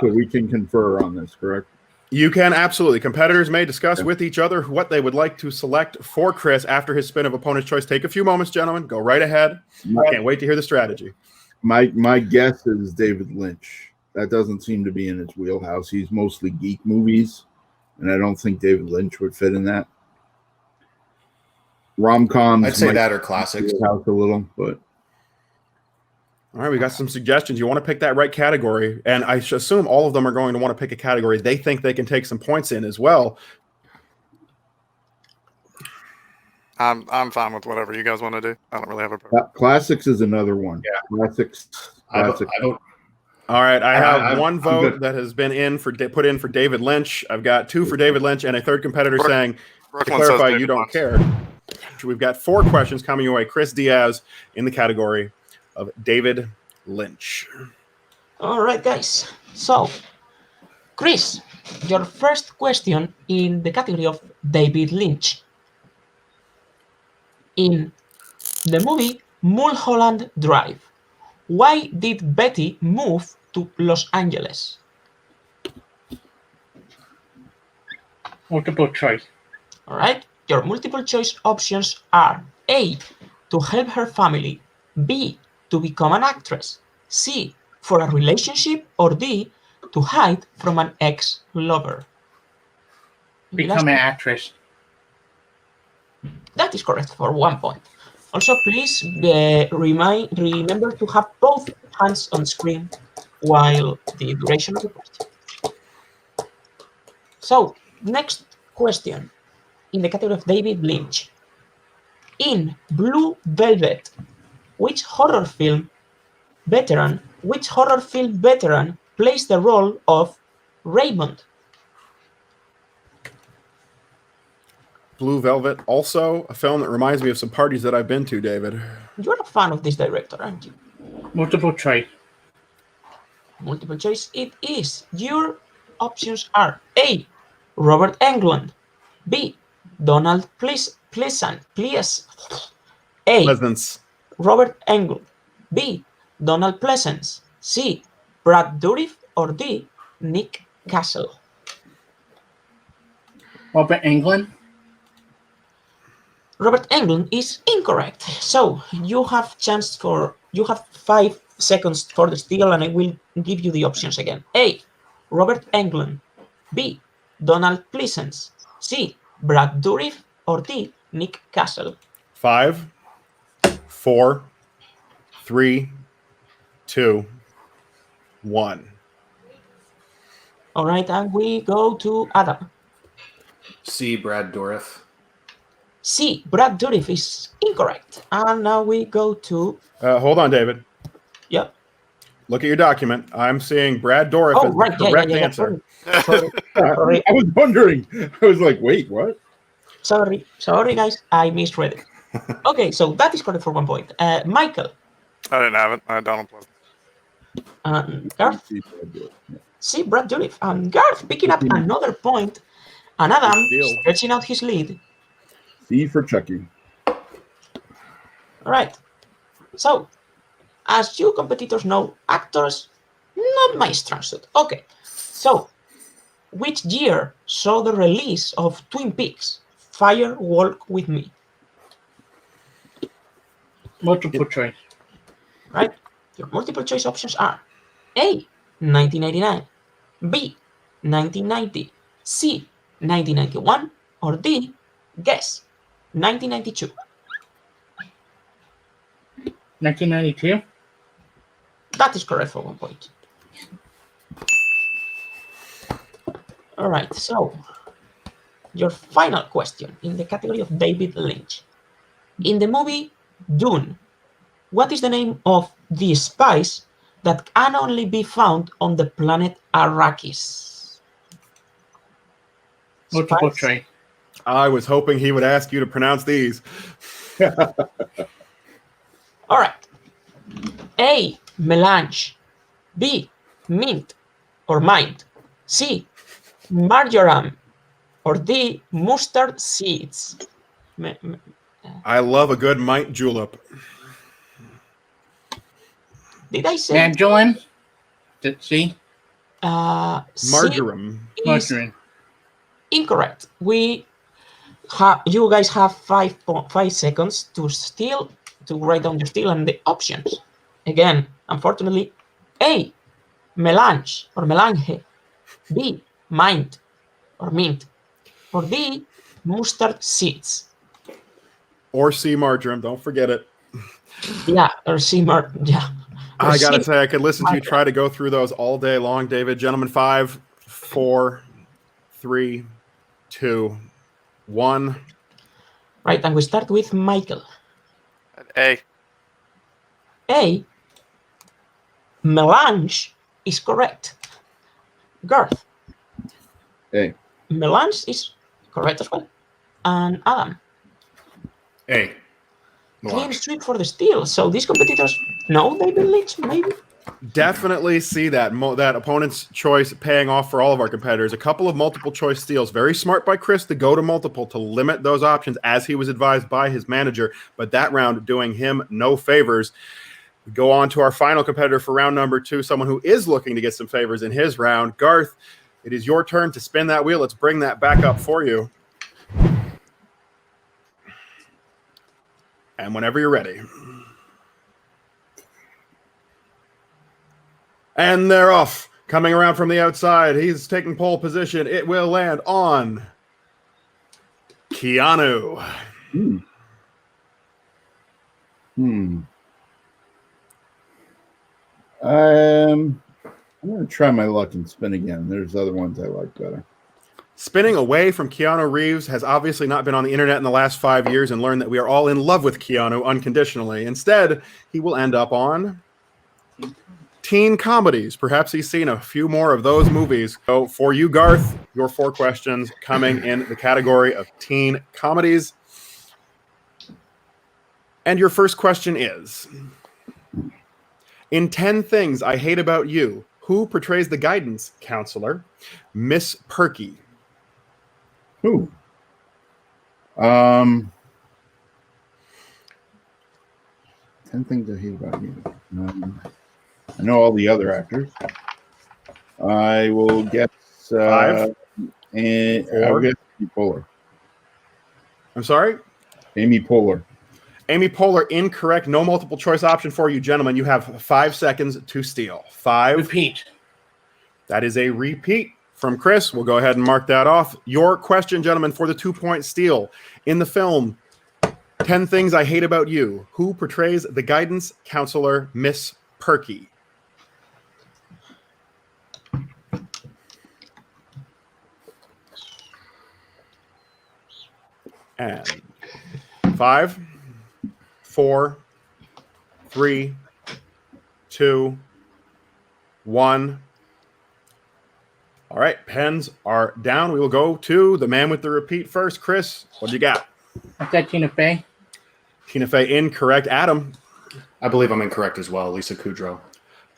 So we can confer on this, correct? You can absolutely. Competitors may discuss with each other what they would like to select for Chris after his spin of opponent's choice. Take a few moments, gentlemen. Go right ahead. Can't wait to hear the strategy. My guess is David Lynch. That doesn't seem to be in his wheelhouse. He's mostly geek movies, and I don't think David Lynch would fit in that. Rom-coms. I'd say that or classics. House a little, but all right, we got some suggestions. You want to pick that right category, and I assume all of them are going to want to pick a category they think they can take some points in as well. I'm fine with whatever you guys want to do. I don't really have a problem. classics is another one. Yeah. Classics. I don't. All right, I have one vote that has been put in for David Lynch. I've got 2 for David Lynch, and a third competitor saying, to clarify, you don't care. We've got 4 questions coming your way. Chris Diaz in the category of David Lynch. All right, guys. So, Chris, your first question in the category of David Lynch. In the movie Mulholland Drive, why did Betty move to Los Angeles? Multiple choice. All right. Your multiple choice options are A, to help her family, B, to become an actress, C, for a relationship, or D, to hide from an ex-lover. Become an actress. That is correct for 1 point. Also, please remember to have both hands on screen while the duration of the question. So, next question in the category of David Lynch. In Blue Velvet, which horror film veteran plays the role of Raymond? Blue Velvet, also a film that reminds me of some parties that I've been to, David. You're a fan of this director, aren't you? Multiple choice. Multiple choice it is. Your options are A, Robert Englund, B, Donald Pleasance, A, Pleasance. Robert Englund, B, Donald Pleasance, C, Brad Dourif, or D, Nick Castle. Robert Englund. Robert Englund is incorrect. So you have 5 seconds for the steal, and I will give you the options again. A, Robert Englund, B, Donald Pleasance, C, Brad Dourif, or D, Nick Castle. 5, 4, 3, 2, 1. All right, and we go to Adam. C. Brad Dourif. C. Brad Dourif is incorrect. And now we go to, Hold on, David. yep. Look at your document. I'm seeing Brad Dourif Oh, as right. the Yeah, correct yeah, yeah. answer. Sorry. I was wondering. I was like, wait, what? Sorry, guys. I misread it. Okay, so that is correct for 1 point. Michael. I didn't have it. I don't play. And Garth. See, Brad Dourif. And Garth picking up another point. And Adam Good deal. stretching out his lead. C for Chucky. All right. So, as you competitors know, actors, not my strong suit. Okay. So, which year saw the release of Twin Peaks, Fire Walk With Me? Multiple choice. Right? Your multiple choice options are A, 1989, B, 1990, C, 1991, or D, guess, 1992. 1992. That is correct for 1 point. All right, so your final question in the category of David Lynch. In the movie Dune, what is the name of the spice that can only be found on the planet Arrakis? Multiple Spice? choice. I was hoping he would ask you to pronounce these. All right. A, melange. B, mint or mind. C, marjoram. Or D, mustard seeds. I love a good mint julep. Did I say Magdalene. C. C Marjoram. is Margarine. incorrect? You guys have 5 seconds to write down your steal and the options. Again, unfortunately, A, melange or melange. B, mint or mint. Or D, mustard seeds. Or C. Marjoram. Don't forget it. Yeah, or C, yeah. Or I gotta C, say, I could listen to you try to go through those all day long, David. Gentlemen, 5, 4, 3, 2, 1. right, and we start with Michael. A. A, melange is correct. Garth, A. melange is correct as well. And Adam, A. clean Melange. sweep for the steal. So these competitors know David Lynch, maybe? Definitely see that that opponent's choice paying off for all of our competitors. A couple of multiple choice steals. Very smart by Chris to go to multiple to limit those options as he was advised by his manager. But that round doing him no favors. We go on to our final competitor for round number 2, someone who is looking to get some favors in his round. Garth, it is your turn to spin that wheel. Let's bring that back up for you. And whenever you're ready. And they're off. Coming around from the outside. He's taking pole position. It will land on Keanu. I'm going to try my luck and spin again. There's other ones I like better. Spinning away from Keanu Reeves has obviously not been on the internet in the last 5 years and learned that we are all in love with Keanu unconditionally. Instead, he will end up on teen comedies. Perhaps he's seen a few more of those movies. So for you, Garth, your 4 questions coming in the category of teen comedies. And your first question is, in 10 Things I Hate About You, who portrays the guidance counselor, Miss Perky? Who? 10 Things I Hate About You. I know all the other actors. I will guess 5, and I'll guess Amy Poehler. I'm sorry? Amy Poehler. Amy Poehler, incorrect. No multiple choice option for you, gentlemen. You have 5 seconds to steal. 5. Repeat. That is a repeat from Chris. We'll go ahead and mark that off. Your question, gentlemen, for the 2-point steal. In the film 10 Things I Hate About You. Who portrays the guidance counselor, Miss Perky? And 5, 4, 3, 2, 1. All right, pens are down. We will go to the man with the repeat first. Chris, what do you got? I said Tina Fey. Tina Fey, incorrect. Adam? I believe I'm incorrect as well. Lisa Kudrow.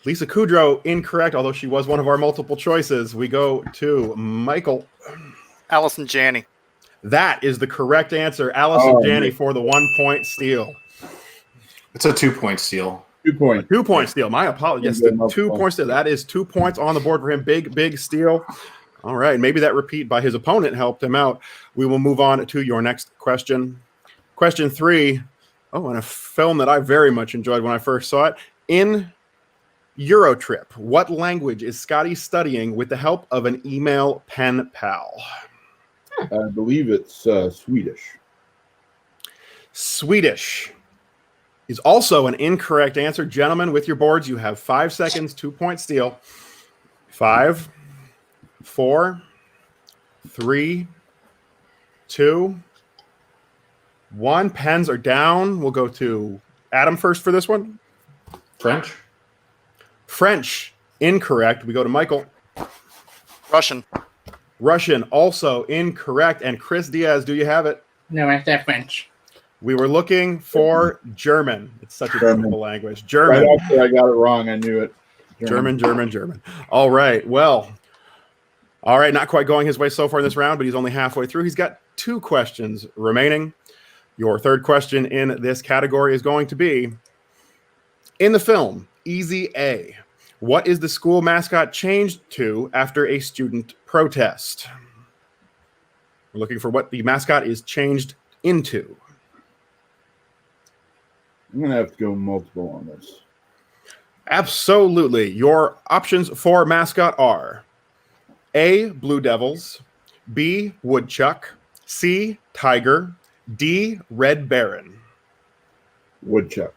Lisa Kudrow, incorrect, although she was one of our multiple choices. We go to Michael. Allison Janney. That is the correct answer. Allison Janney for the 1 point steal. It's a 2-point steal. 2 points. 2 point steal. My apologies. Yes, the 2 point steal. That is 2 points on the board for him. Big steal. All right. Maybe that repeat by his opponent helped him out. We will move on to your next question. Question 3. Oh, and a film that I very much enjoyed when I first saw it. In Eurotrip, what language is Scotty studying with the help of an email pen pal? I believe it's Swedish. Swedish is also an incorrect answer. Gentlemen, with your boards, you have 5 seconds, 2 point steal. 5, 4, 3, 2, 1. Pens are down. We'll go to Adam first for this one. French? French, incorrect. We go to Michael. Russian. Russian, also incorrect. And Chris Diaz, do you have it? No, I said French. We were looking for German. It's such a beautiful language. Right German. after I got it wrong, I knew it. German. All right. Well, all right. Not quite going his way so far in this round, but he's only halfway through. He's got 2 questions remaining. Your third question in this category is going to be, in the film Easy A, what is the school mascot changed to after a student protest? We're looking for what the mascot is changed into. I'm going to have to go multiple on this. Absolutely. Your options for mascot are A, Blue Devils, B, Woodchuck, C, Tiger, D, Red Baron. Woodchuck.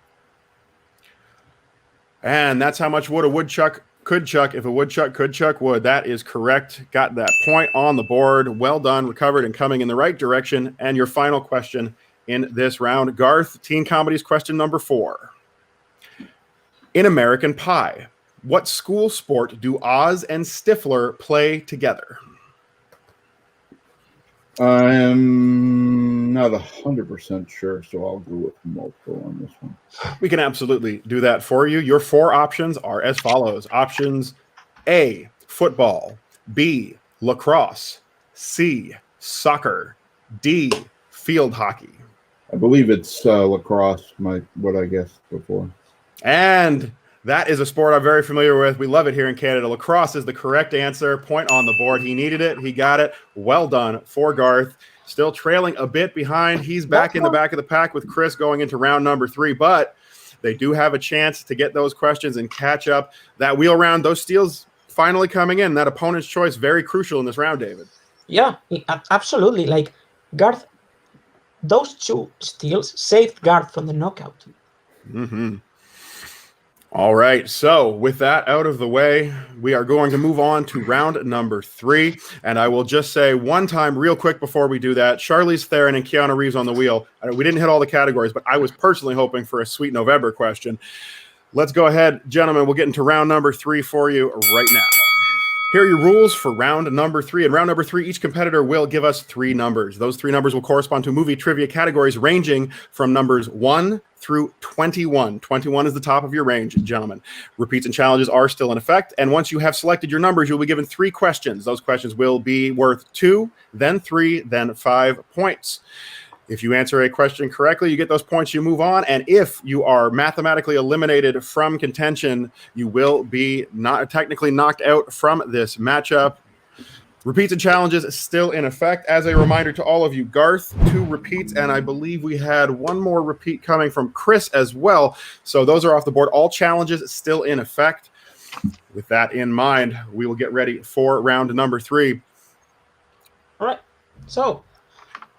And that's how much wood a woodchuck could chuck if a woodchuck could chuck wood. That is correct. Got that point on the board. Well done. Recovered and coming in the right direction. And your final question in this round. Garth, teen comedies question number 4. In American Pie, what school sport do Oz and Stifler play together? I am not 100% sure, so I'll go with multiple on this one. We can absolutely do that for you. Your 4 options are as follows. Options A, football, B, lacrosse, C, soccer, D, field hockey. I believe it's lacrosse, what I guessed before. And that is a sport I'm very familiar with. We love it here in Canada. Lacrosse is the correct answer. Point on the board. He needed it. He got it. Well done for Garth. Still trailing a bit behind. He's back in the back of the pack with Chris going into round number 3, but they do have a chance to get those questions and catch up. That wheel round, those steals finally coming in. That opponent's choice, very crucial in this round, David. Yeah, absolutely. Like, Garth, those 2 steals saved Garth from the knockout. Mm-hmm. All right, so with that out of the way, we are going to move on to round number 3. And I will just say one time real quick before we do that, Charlize Theron and Keanu Reeves on the wheel. We didn't hit all the categories, but I was personally hoping for a Sweet November question. Let's go ahead, gentlemen. We'll get into round number 3 for you right now. Here are your rules for round number 3. In round number 3, each competitor will give us 3 numbers. Those 3 numbers will correspond to movie trivia categories ranging from numbers 1 through 21. 21 is the top of your range, gentlemen. Repeats and challenges are still in effect. And once you have selected your numbers, you'll be given 3 questions. Those questions will be worth 2, then 3, then 5 points. If you answer a question correctly, you get those points, you move on. And if you are mathematically eliminated from contention, you will be not technically knocked out from this matchup. Repeats and challenges still in effect. As a reminder to all of you, Garth, 2 repeats, and I believe we had 1 more repeat coming from Chris as well. So those are off the board. All challenges still in effect. With that in mind, we will get ready for round number 3. All right. So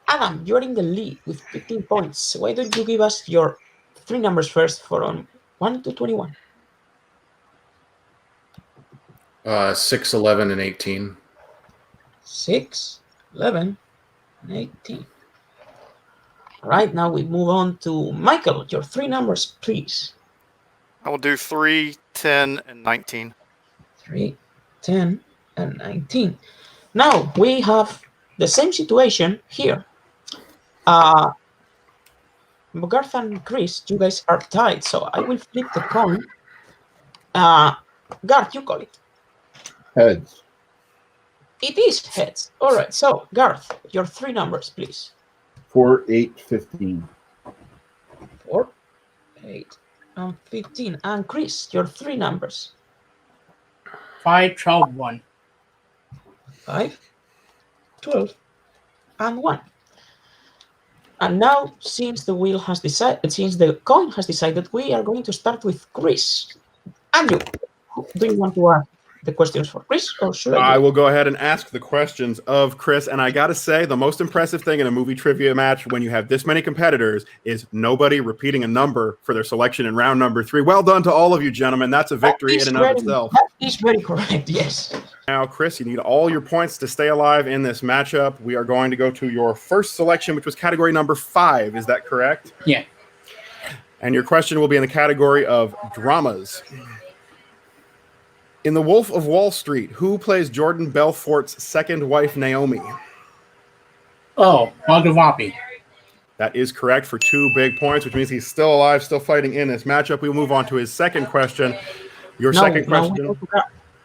Adam, you're in the lead with 15 points. Why don't you give us your 3 numbers first from 1 to 21? 6, 11, and 18. 6, 11, and 18. All right, now we move on to Michael. Your 3 numbers, please. I will do 3, 10, and 19. 3, 10, and 19. Now we have the same situation here. Garth and Chris, you guys are tied, so I will flip the coin. Garth, you call it. Heads. It is heads. All right, so Garth, your 3 numbers, please. 4, 8, 15. 4, 8, and 15. And Chris, your 3 numbers. 5, 12, 1. 5, 12, and 1. And now, since the coin has decided, we are going to start with Chris. Andrew, do you want to ask the questions for Chris, or should I? I will go ahead and ask the questions of Chris. And I got to say, the most impressive thing in a movie trivia match when you have this many competitors is nobody repeating a number for their selection in round number 3. Well done to all of you, gentlemen. That's a victory in and of itself. That is very correct, yes. Now, Chris, you need all your points to stay alive in this matchup. We are going to go to your first selection, which was category number 5. Is that correct? Yeah. And your question will be in the category of dramas. In The Wolf of Wall Street, who plays Jordan Belfort's second wife, Naomi? Oh, Margot Robbie. That is correct for 2 big points, which means he's still alive, still fighting in this matchup. We will move on to his second question. Your second question.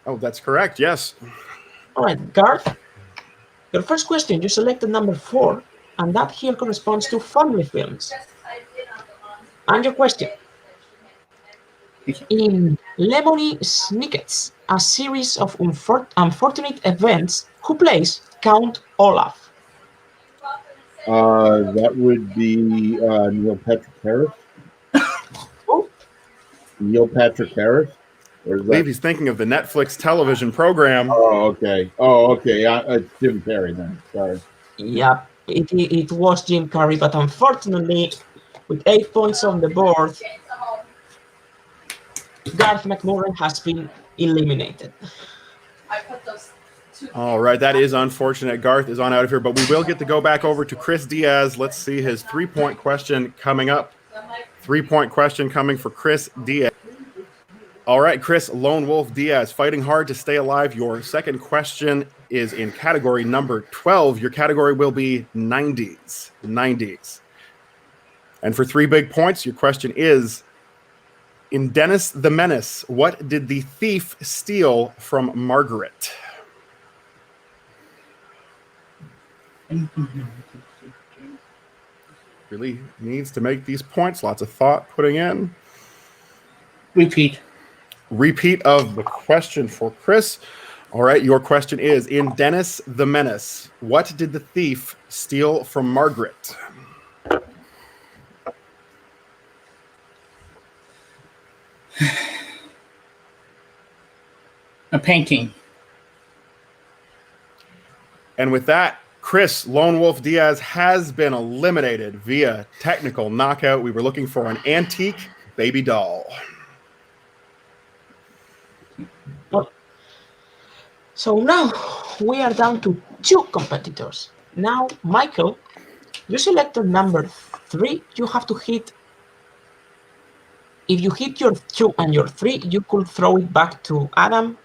Oh, that's correct. Yes. All right, Garth. Your first question, you selected number 4, and that here corresponds to family films. And your question. In Lemony Snicket's A Series of Unfortunate Events, who plays Count Olaf? That would be Neil Patrick Harris. Who? Neil Patrick Harris. Or I is believe that... he's thinking of the Netflix television program. Oh, okay. Oh, okay. It's Jim Carrey then. Sorry. Yeah, it was Jim Carrey, but unfortunately, with 8 points on the board, Garth McMurray has been eliminated. All right, that is unfortunate. Garth is on out of here, but we will get to go back over to Chris Diaz. Let's see his 3-point question coming up. 3-point question coming for Chris Diaz. All right, Chris Lone Wolf Diaz, fighting hard to stay alive. Your second question is in category number 12. Your category will be 90s. 90s. And for 3 big points, your question is, in Dennis the Menace, what did the thief steal from Margaret? Really needs to make these points. Lots of thought putting in. Repeat. Repeat of the question for Chris. All right, your question is, in Dennis the Menace, what did the thief steal from Margaret? A painting. And with that, Chris Lone Wolf Diaz has been eliminated via technical knockout. We were looking for an antique baby doll. So now we are down to 2 competitors. Now, Michael, you selected number 3. You have to hit. If you hit your 2 and your 3, you could throw it back to Adam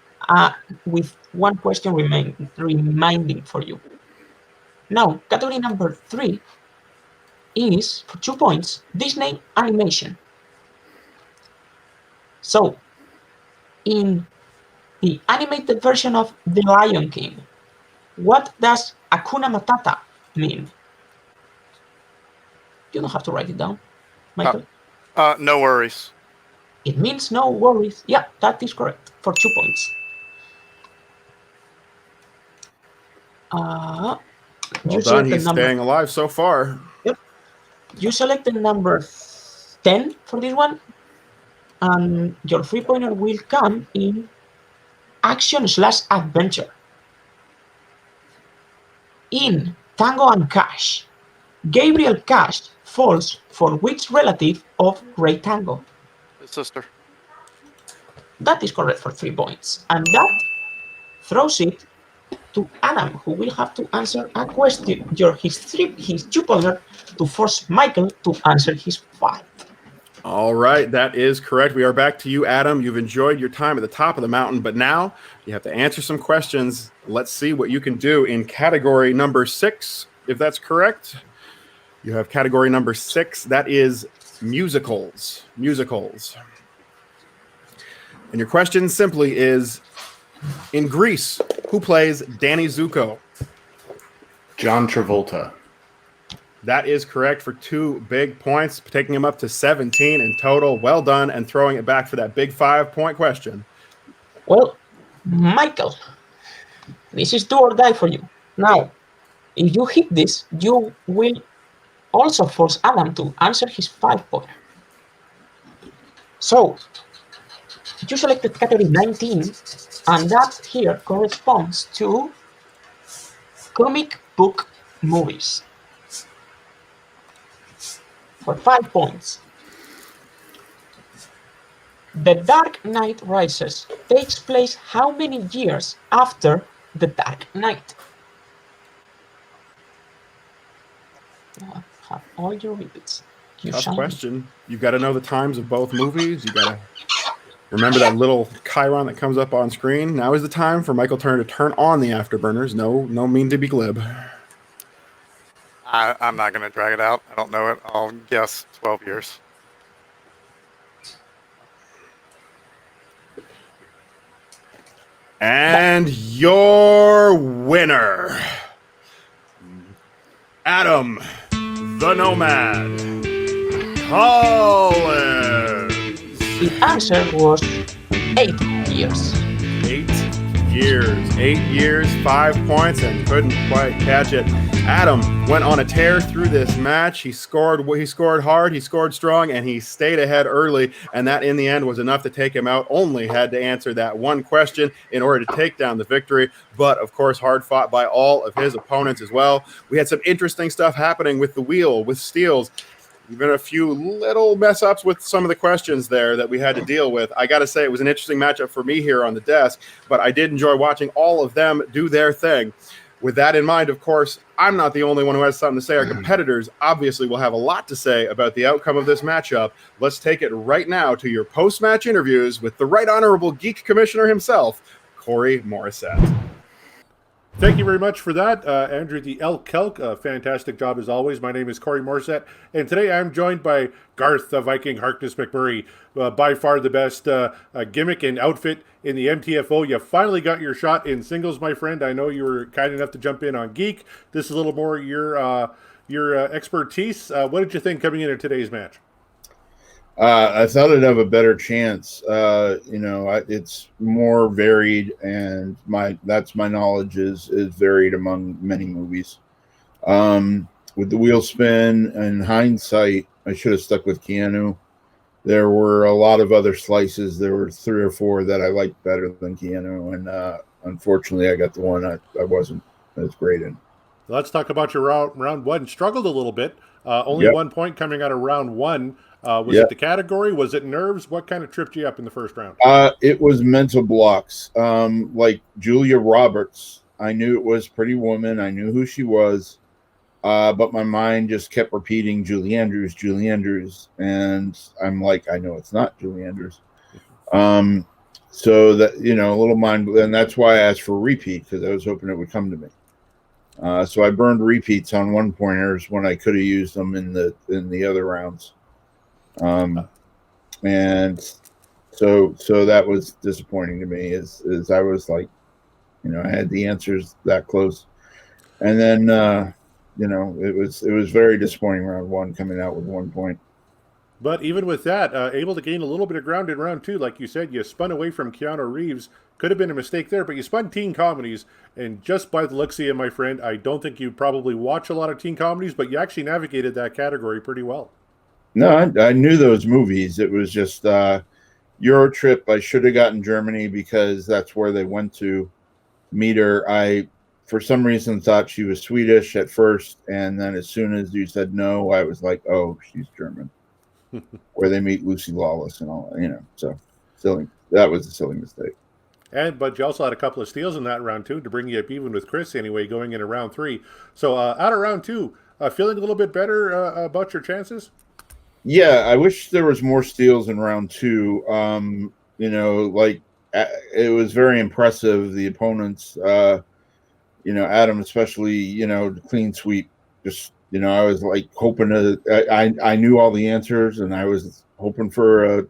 with 1 question remaining for you. Now, category number 3 is, for 2 points, Disney animation. So, in the animated version of The Lion King, what does Hakuna Matata mean? You don't have to write it down, Michael. No worries. It means no worries. Yeah, that is correct, for 2 points. Well done, he's staying alive so far. Yep. You selected number 10 for this one, and your 3-pointer will come in action/adventure. In Tango and Cash, Gabriel Cash falls for which relative of Ray Tango? His sister. That is correct for 3 points. And that throws it to Adam, who will have to answer a question. His 2 pointer to force Michael to answer his 5. All right, that is correct. We are back to you, Adam. You've enjoyed your time at the top of the mountain, but now you have to answer some questions. Let's see what you can do in category number 6, if that's correct. You have category number 6. That is musicals. Musicals. And your question simply is, in Grease, who plays Danny Zuko? John Travolta. That is correct for 2 big points, taking him up to 17 in total. Well done, and throwing it back for that big 5-point question. Well, Michael, this is do or die for you. Now, if you hit this, you will also force Adam to answer his 5-pointer. So, you selected category 19, and that here corresponds to comic book movies. For 5 points. The Dark Knight Rises takes place how many years after The Dark Knight? Have all your repeats. Tough question. You've got to know the times of both movies. You got to remember that little chyron that comes up on screen. Now is the time for Michael Turner to turn on the afterburners. No mean to be glib. I'm not going to drag it out. I don't know it. I'll guess 12 years. And your winner, Adam the Nomad Collins. The answer was 8 years. 8 years. 8 years, 5 points, and couldn't quite catch it. Adam went on a tear through this match. He scored hard, he scored strong, and he stayed ahead early, and that in the end was enough to take him out. Only had to answer that one question in order to take down the victory, but of course hard fought by all of his opponents as well. We had some interesting stuff happening with the wheel, with steals, even a few little mess ups with some of the questions there that we had to deal with. I got to say, it was an interesting matchup for me here on the desk, but I did enjoy watching all of them do their thing. With that in mind, of course, I'm not the only one who has something to say. Our competitors obviously will have a lot to say about the outcome of this matchup. Let's take it right now to your post-match interviews with the Right Honorable Geek Commissioner himself, Corey Morissette. Thank you very much for that, Andrew the Elk Kelk. Fantastic job as always. My name is Corey Morissette, and today I'm joined by Garth the Viking Harkness McMurray, by far the best gimmick and outfit in the MTFO. You finally got your shot in singles, my friend. I know you were kind enough to jump in on Geek. This is a little more your expertise. What did you think coming into today's match? I thought it'd have a better chance. It's more varied, and my knowledge is varied among many movies. With the wheel spin, in hindsight, I should have stuck with Keanu. There were a lot of other slices. There were 3 or 4 that I liked better than Keanu, and unfortunately, I got the one I wasn't as great in. Let's talk about your round one. Struggled a little bit. Only 1 point coming out of round one. Was it the category? Was it nerves? What kind of tripped you up in the first round? It was mental blocks. Like Julia Roberts, I knew it was Pretty Woman. I knew who she was. But my mind just kept repeating Julie Andrews. And I'm like, I know it's not Julie Andrews. So that, a little mind, and that's why I asked for a repeat, because I was hoping it would come to me. So I burned repeats on 1-pointers when I could have used them in the other rounds. And so that was disappointing to me, is I was like, I had the answers that close. And then, it was very disappointing round one, coming out with 1 point. But even with that, able to gain a little bit of ground in round two. Like you said, you spun away from Keanu Reeves. Could have been a mistake there, but you spun teen comedies. And just by the looks of you, my friend, I don't think you probably watch a lot of teen comedies, but you actually navigated that category pretty well. No, I knew those movies. It was just Euro Trip. I should have gotten Germany because that's where they went to meet her. I for some reason thought she was Swedish at first, and then as soon as you said no, I was like, oh, she's German. Where they meet Lucy Lawless and all, So silly. That was a silly mistake. But you also had a couple of steals in that round too to bring you up even with Chris anyway, going into round 3. So out of round 2, feeling a little bit better about your chances? Yeah, I wish there was more steals in round 2. It was very impressive. The opponents, Adam especially, clean sweep. Just, I was like hoping I knew all the answers, and I was hoping for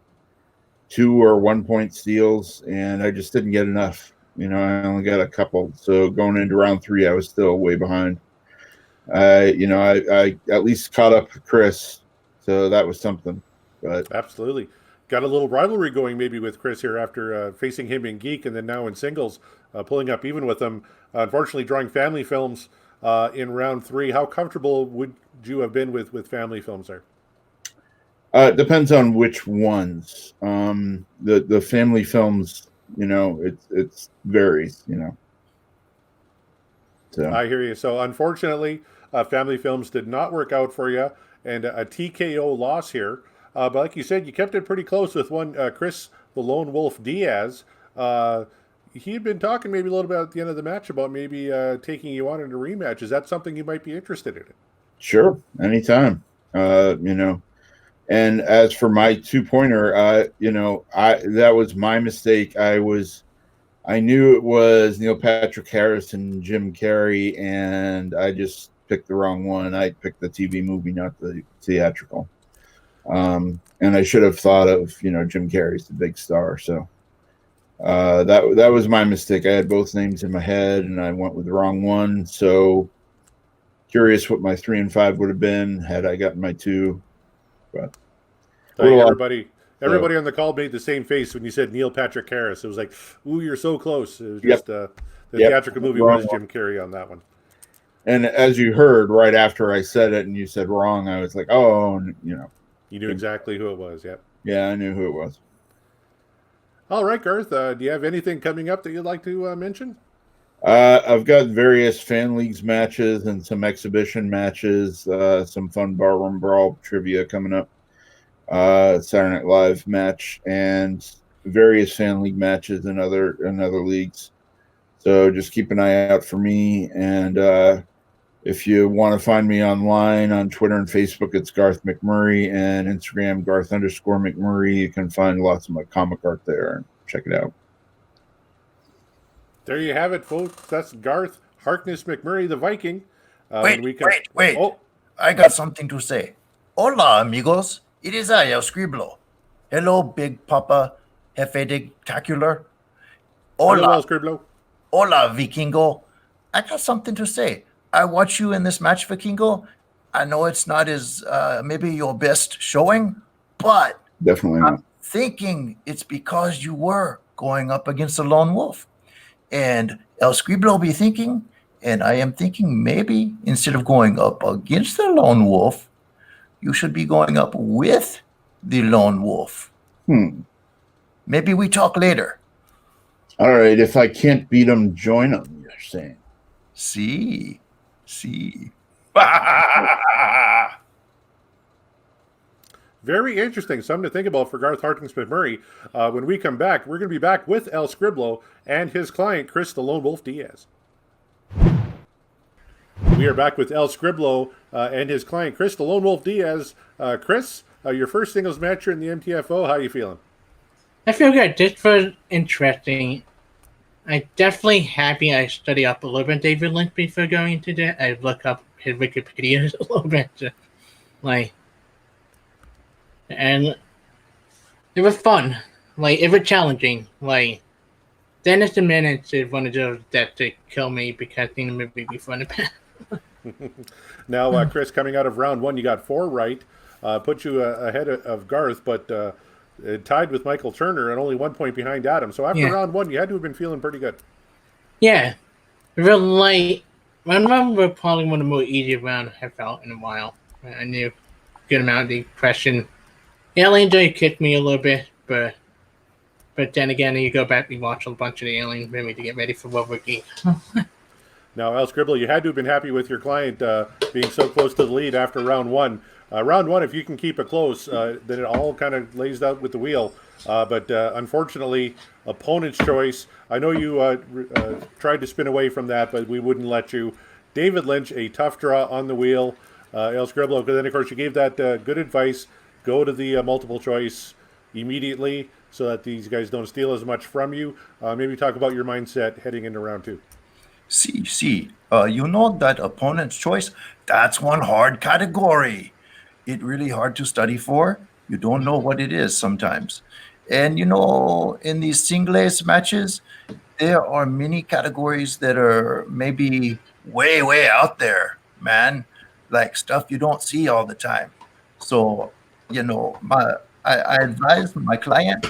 2 or 1 point steals, and I just didn't get enough. I only got a couple. So going into round 3, I was still way behind. I at least caught up to Chris, so that was something. But absolutely. Got a little rivalry going maybe with Chris here after facing him in Geek and then now in singles, pulling up even with him. Unfortunately, drawing family films in round 3. How comfortable would you have been with family films there? It depends on which ones. The family films, it varies, So I hear you. So unfortunately, family films did not work out for you, and a TKO loss here. But like you said, you kept it pretty close with one Chris the Lone Wolf Diaz. He had been talking maybe a little bit at the end of the match about maybe taking you on in a rematch. Is that something you might be interested in? Sure, anytime. And as for my 2-pointer, that was my mistake. I knew it was Neil Patrick Harris and Jim Carrey, and I just picked the wrong one. I picked the TV movie, not the theatrical. And I should have thought of, Jim Carrey's the big star. So that was my mistake. I had both names in my head, and I went with the wrong one. So curious what my 3 and 5 would have been had I gotten my 2. But everybody on the call made the same face when you said Neil Patrick Harris. It was like, ooh, you're so close. It was just the theatrical movie was Jim Carrey on that one. And as you heard right after I said it and you said wrong, I was like, oh, You knew exactly who it was, yeah. Yeah, I knew who it was. All right, Garth, do you have anything coming up that you'd like to mention? I've got various fan leagues matches and some exhibition matches, some fun barroom brawl trivia coming up, Saturday Night Live match, and various fan league matches in other leagues. So just keep an eye out for me. And if you want to find me online on Twitter and Facebook, it's Garth McMurray, and Instagram Garth_McMurray. You can find lots of my comic art there and check it out. There you have it, folks. That's Garth Harkness McMurray, the Viking. Wait. Oh. I got something to say. Hola, amigos. It is I, El Scriblo. Hello, Big Papa Jefe Geektacular. Hello, El Scriblo. Hola, Vikingo. I got something to say. I watch you in this match, Vikingo. I know it's not as maybe your best showing, but definitely not. I'm thinking it's because you were going up against the Lone Wolf. And El Scriblo be thinking, and I am thinking maybe instead of going up against the Lone Wolf, you should be going up with the Lone Wolf. Maybe we talk later. All right. If I can't beat him, join him, you're saying. See. Very interesting. Something to think about for Garth Harkness McMurray. When we come back, we're going to be back with El Scriblo and his client, Chris the Lone Wolf Diaz. We are back with El Scriblo and his client, Chris the Lone Wolf Diaz. Chris, your first singles match here in the MTFO. How are you feeling? I feel good. This was interesting. I'm definitely happy I studied up a little bit David Lynch before going into that. I looked up his Wikipedia a little bit. And it was fun. It was challenging. Dennis the Menace is one of those that to kill me because the movie be fun. Now, Chris, coming out of round 1, you got 4 right. Put you ahead of Garth, but tied with Michael Turner and only 1 point behind Adam. So after round 1, you had to have been feeling pretty good. Yeah. Really, my round was probably one of the more easier rounds I felt in a while. I knew a good amount of the question. Alien Joy kicked me a little bit, but then again, you go back and watch a bunch of the Alien movie to get ready for World War Geek. Now, El Scribble, you had to have been happy with your client being so close to the lead after round one. Round one, if you can keep it close, then it all kind of lays out with the wheel. But unfortunately, opponent's choice. I know you tried to spin away from that, but we wouldn't let you. David Lynch, a tough draw on the wheel. El Scribble, then of course you gave that good advice. Go to the multiple choice immediately so that these guys don't steal as much from you. Maybe talk about your mindset heading into round two. See, you know that opponent's choice, that's one hard category. It's really hard to study for. You don't know what it is sometimes. And, in these singles matches, there are many categories that are maybe way, way out there, man. Like stuff you don't see all the time. So, I advise my client,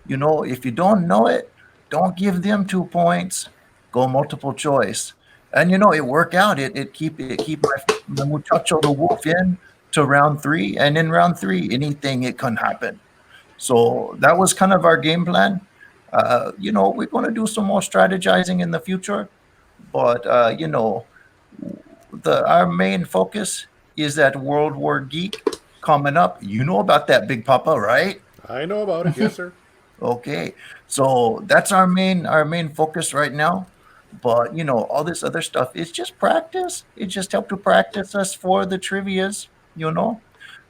if you don't know it, don't give them 2 points. Go multiple choice, and it worked out. It keep my muchacho the wolf in to round 3, and in round 3, anything it can happen. So that was kind of our game plan. We're going to do some more strategizing in the future, but our main focus is that World War Geek coming up. You know about that, Big Papa, right? I know about it, yes, sir. Okay, so that's our main focus right now. But all this other stuff is just practice. It just helped to practice us for the trivias,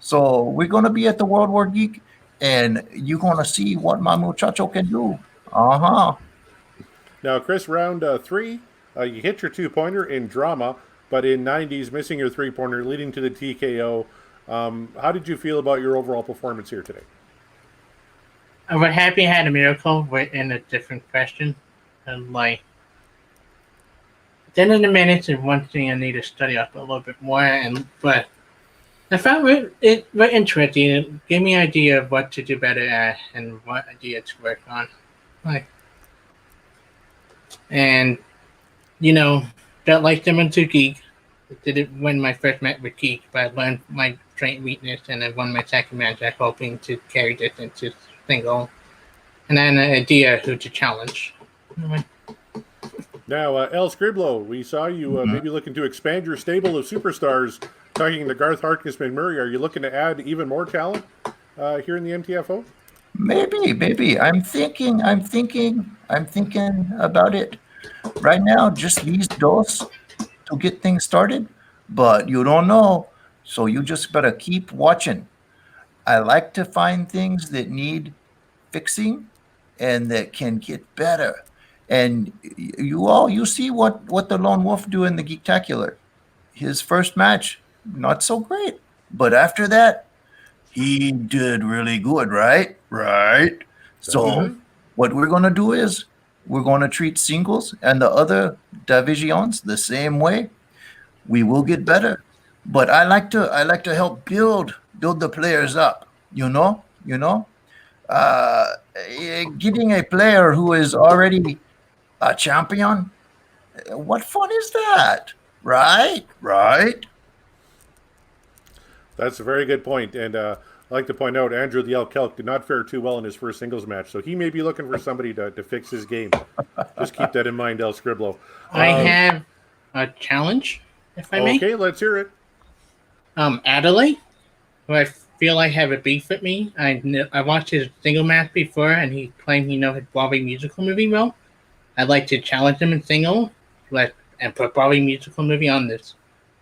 So we're gonna be at the World War Geek, and you're gonna see what my muchacho can do. Now, Chris, round 3, you hit your 2-pointer in drama, but in 90s, missing your 3-pointer, leading to the TKO. How did you feel about your overall performance here today? I was happy I had a miracle in a different question, and then in the minutes is one thing I need to study up a little bit more, but I found it very interesting. It gave me an idea of what to do better at and what idea to work on. That like them into Geek. I didn't win my first match with Geek, but I learned my strength weakness, and I won my second match. I'm hoping to carry this into single, and then an idea who to challenge. Now, El Scriblo, we saw you maybe looking to expand your stable of superstars. Talking to Garth, Harkness, McMurray, are you looking to add even more talent here in the MTFO? Maybe. I'm thinking about it right now. Just these dos to get things started, but you don't know, so you just better keep watching. I like to find things that need fixing and that can get better. And you see what the Lone Wolf do in the Geektacular. His first match, not so great. But after that, he did really good, right? Right. So what we're going to do is we're going to treat singles and the other divisions the same way. We will get better. But I like to help build the players up, getting a player who is already a champion, what fun is that? Right? That's a very good point. And I'd like to point out, Andrew the Elk Kelk did not fare too well in his first singles match, so he may be looking for somebody to fix his game. Just keep that in mind, El Scriblo. I have a challenge, if I may. Okay, let's hear it. Adelaide, who I feel like have a beef with me. I watched his single match before, and he claimed he knows his Broadway musical movie well. I'd like to challenge him in single, and put Broadway musical movie on this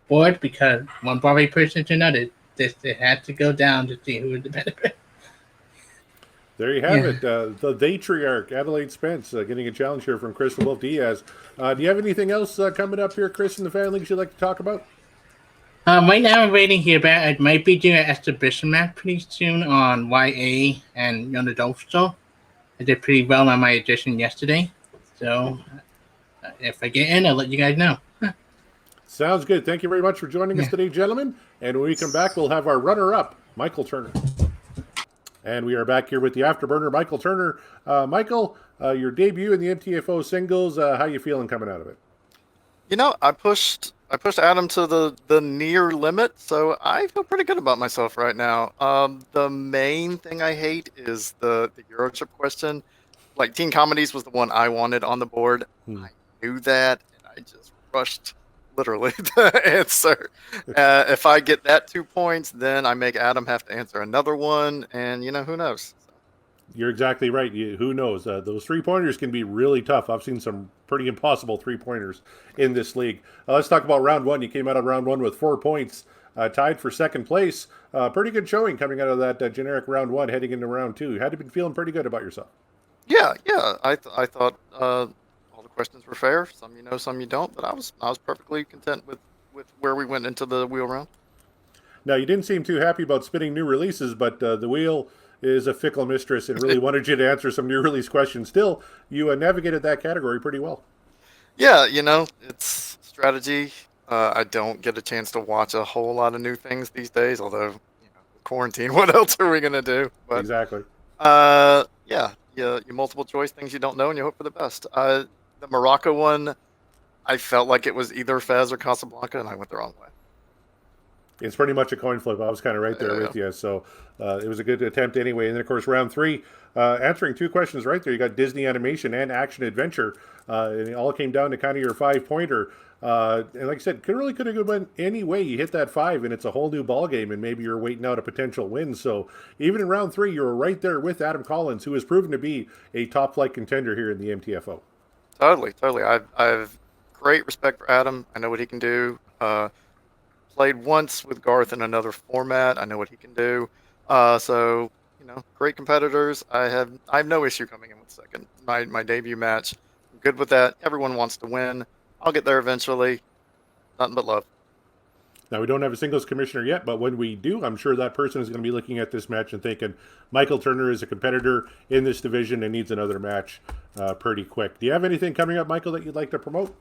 board, because one Broadway person to another, it had to go down to see who was the better. There you have it. The Vatriarch, Adelaide Spence, getting a challenge here from Chris the Wolf Diaz. Do you have anything else coming up here, Chris, in the fan leagues you'd like to talk about? Right now, I'm waiting here, but I might be doing an exhibition match pretty soon on YA and Young Adult Show. I did pretty well on my edition yesterday, so if I get in, I'll let you guys know. Sounds good. Thank you very much for joining us today, gentlemen. And when we come back, we'll have our runner-up, Michael Turner. And we are back here with the Afterburner, Michael Turner. Michael, your debut in the MTFO singles, how you feeling coming out of it? I pushed Adam to the near limit, so I feel pretty good about myself right now. The main thing I hate is the Eurotrip question. Like, teen comedies was the one I wanted on the board. I knew that, and I just rushed, literally, to answer. If I get that 2 points, then I make Adam have to answer another one, and who knows? You're exactly right. Who knows? Those 3-pointers can be really tough. I've seen some pretty impossible 3-pointers in this league. Let's talk about round one. You came out of round one with 4 points, tied for second place. Pretty good showing coming out of that generic round one, heading into round two. You had to be feeling pretty good about yourself. Yeah. I thought all the questions were fair. Some you know, some you don't. But I was perfectly content with where we went into the wheel round. Now, you didn't seem too happy about spinning new releases, but the wheel is a fickle mistress and really wanted you to answer some new release questions. Still, you navigated that category pretty well. Yeah, it's strategy. I don't get a chance to watch a whole lot of new things these days, although, quarantine, what else are we going to do? But, exactly. Yeah, you multiple choice things you don't know, and you hope for the best. The Morocco one, I felt like it was either Fez or Casablanca, and I went the wrong way. It's pretty much a coin flip. I was kind of right there with you. So it was a good attempt anyway. And then, of course, round three, answering 2 questions right there. You got Disney animation and action adventure. And it all came down to kind of your 5-pointer. And like I said, could have went any way. You hit that 5, and it's a whole new ball game, and maybe you're waiting out a potential win. So even in round 3, you were right there with Adam Collins, who has proven to be a top-flight contender here in the MTFO. Totally. I've great respect for Adam. I know what he can do. Played once with Garth in another format. I know what he can do. So great competitors. I have no issue coming in with second. My debut match. I'm good with that. Everyone wants to win. I'll get there eventually. Nothing but love. Now, we don't have a singles commissioner yet, but when we do, I'm sure that person is going to be looking at this match and thinking, Michael Turner is a competitor in this division and needs another match pretty quick. Do you have anything coming up, Michael, that you'd like to promote?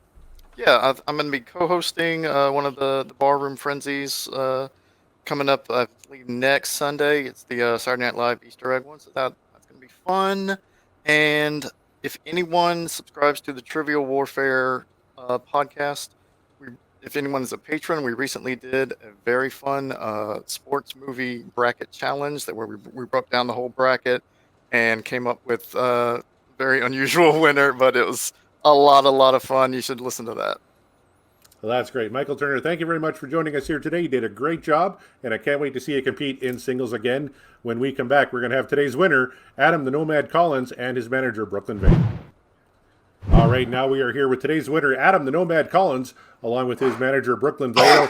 Yeah, I'm going to be co-hosting one of the Barroom Frenzies coming up, I believe, next Sunday. It's the Saturday Night Live Easter egg one, so that's going to be fun. And if anyone subscribes to the Trivial Warfare podcast, if anyone is a patron, we recently did a very fun sports movie bracket challenge where we broke down the whole bracket and came up with a very unusual winner, but it was a lot of fun. You should listen to that. Well, that's great. Michael Turner, thank you very much for joining us here today. You did a great job, and I can't wait to see you compete in singles again. When we come back, we're going to have today's winner, Adam the Nomad Collins, and his manager, Brooklyn Vane. All right, now we are here with today's winner, Adam the Nomad Collins, along with his manager, Brooklyn Vane.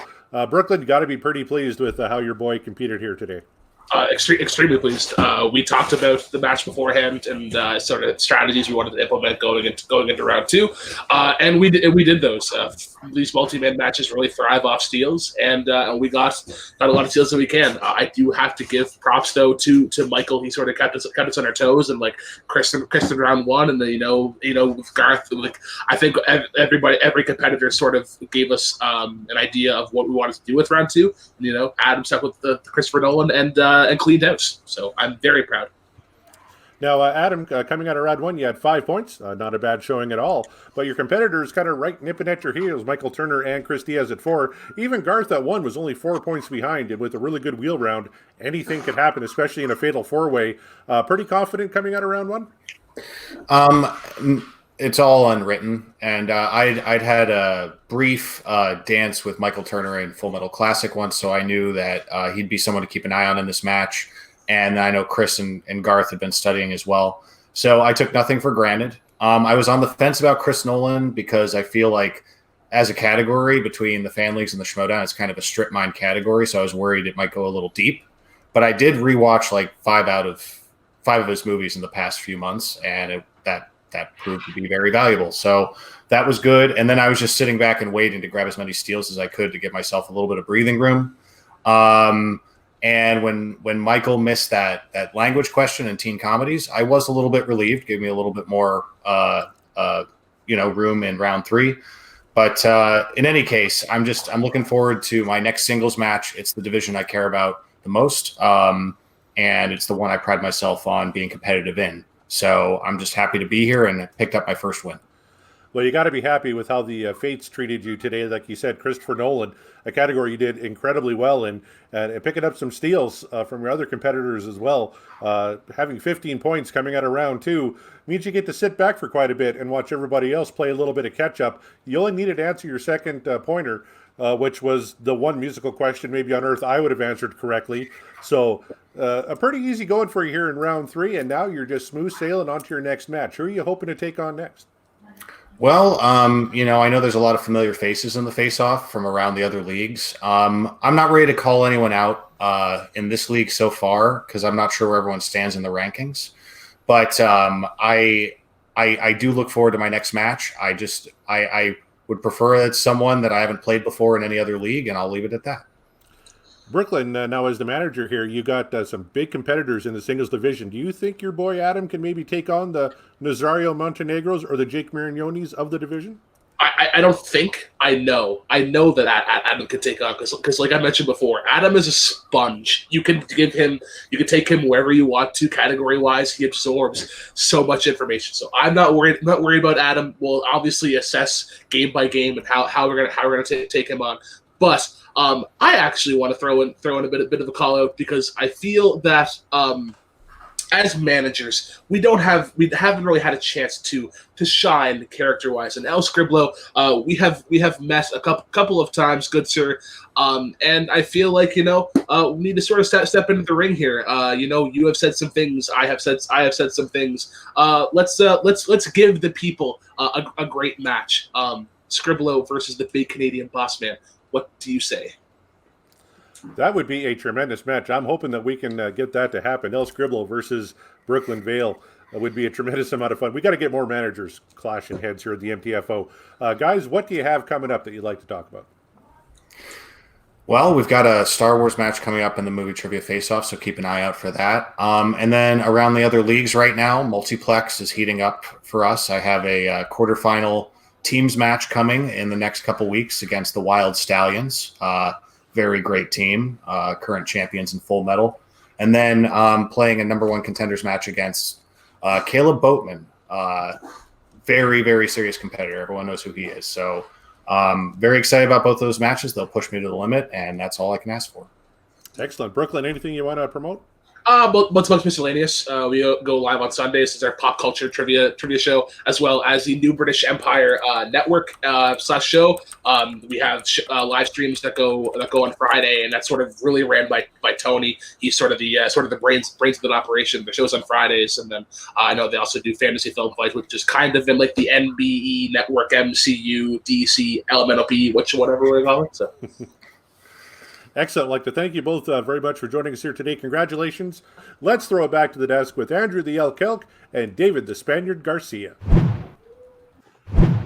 Brooklyn, got to be pretty pleased with how your boy competed here today. Extremely pleased. We talked about the match beforehand and sort of strategies we wanted to implement going into round two, and we did those. These multi-man matches really thrive off steals, and we got a lot of steals that we can. I do have to give props though to Michael. He sort of kept us on our toes, and like Chris in round one, and then with Garth, like I think every competitor sort of gave us an idea of what we wanted to do with round two. And, Adam stuck with the Christopher Nolan and cleaned house. So I'm very proud. Now, Adam, coming out of round one, you had 5 points. Not a bad showing at all. But your competitors kind of right nipping at your heels. Michael Turner and Chris Diaz at 4. Even Garth at 1 was only 4 points behind. And with a really good wheel round, anything could happen, especially in a fatal 4-way. Pretty confident coming out of round one? It's all unwritten. And I'd had a brief dance with Michael Turner in Full Metal Classic once, so I knew that he'd be someone to keep an eye on in this match. And I know Chris and Garth had been studying as well. So I took nothing for granted. I was on the fence about Chris Nolan because I feel like as a category between the fan leagues and the Schmodown, it's kind of a strip mine category. So I was worried it might go a little deep. But I did rewatch like 5 of his movies in the past few months, and that proved to be very valuable. So that was good. And then I was just sitting back and waiting to grab as many steals as I could to give myself a little bit of breathing room. And when Michael missed that language question in teen comedies, I was a little bit relieved, gave me a little bit more room in round 3. But in any case, I'm looking forward to my next singles match. It's the division I care about the most, and it's the one I pride myself on being competitive in. So I'm just happy to be here and picked up my first win. Well, you got to be happy with how the Fates treated you today. Like you said, Christopher Nolan, a category you did incredibly well in, and picking up some steals from your other competitors as well. Having 15 points coming out of round two means you get to sit back for quite a bit and watch everybody else play a little bit of catch up. You only needed to answer your second pointer, which was the one musical question maybe on Earth I would have answered correctly. So a pretty easy going for you here in round three, and now you're just smooth sailing on to your next match. Who are you hoping to take on next? Well, I know there's a lot of familiar faces in the face-off from around the other leagues. I'm not ready to call anyone out in this league so far because I'm not sure where everyone stands in the rankings. But I do look forward to my next match. I would prefer it's someone that I haven't played before in any other league, and I'll leave it at that. Brooklyn, now as the manager here, you got some big competitors in the singles division. Do you think your boy Adam can maybe take on the Nazario Montenegros or the Jake Marignonis of the division? I don't think. I know that Adam could take on because, like I mentioned before, Adam is a sponge. You can take him wherever you want to, category wise. He absorbs so much information. So I'm not worried about Adam. We'll obviously assess game by game and how we're gonna take him on. But I actually want to throw in a bit of a call out because I feel that as managers, we haven't really had a chance to shine character wise. And El Scriblo, we have met a couple of times, good sir. And I feel like we need to sort of step into the ring here. You have said some things. I have said some things. Let's give the people a great match. Scriblo versus the big Canadian boss man. What do you say? That would be a tremendous match. I'm hoping that we can get that to happen. El Scriblo versus Brooklyn Vale would be a tremendous amount of fun. We got to get more managers clashing heads here at the MTFO. Guys, what do you have coming up that you'd like to talk about? Well, we've got a Star Wars match coming up in the Movie Trivia Face-Off, so keep an eye out for that. And then around the other leagues right now, Multiplex is heating up for us. I have a quarterfinal teams match coming in the next couple weeks against the Wild Stallions. Very great team, current champions in Full Metal. And then playing a number one contenders match against Caleb Boatman. Very, very serious competitor. Everyone knows who he is. So very excited about both those matches. They'll push me to the limit, and that's all I can ask for. Excellent. Brooklyn, anything you want to promote? Much miscellaneous. We go live on Sundays. It's our pop culture trivia show, as well as the New British Empire network / show. We have live streams that go on Friday, and that's sort of really ran by Tony. He's sort of the brains of that operation. The show's on Fridays, and then I know they also do Fantasy Film Fight, which is kind of in like the NBE network, MCU, DC, LMNOP, whatever we call it. So. Excellent. I'd like to thank you both very much for joining us here today. Congratulations. Let's throw it back to the desk with Andrew the Elk Kelk and David the Spaniard Garcia.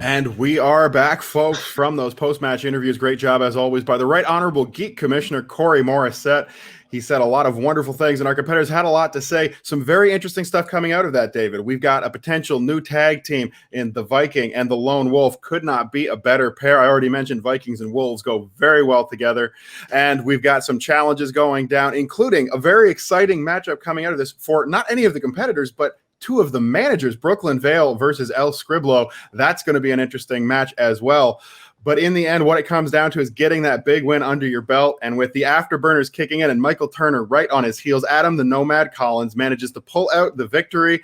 And we are back, folks, from those post-match interviews. Great job, as always, by the Right Honorable Geek Commissioner Corey Morissette. He said a lot of wonderful things, and our competitors had a lot to say. Some very interesting stuff coming out of that, David. We've got a potential new tag team in the Viking and the Lone Wolf. Could not be a better pair. I already mentioned Vikings and Wolves go very well together. And we've got some challenges going down, including a very exciting matchup coming out of this for not any of the competitors, but two of the managers, Brooklyn Vale versus El Scriblo. That's going to be an interesting match as well. But in the end, what it comes down to is getting that big win under your belt. And with the afterburners kicking in and Michael Turner right on his heels, Adam the Nomad Collins manages to pull out the victory.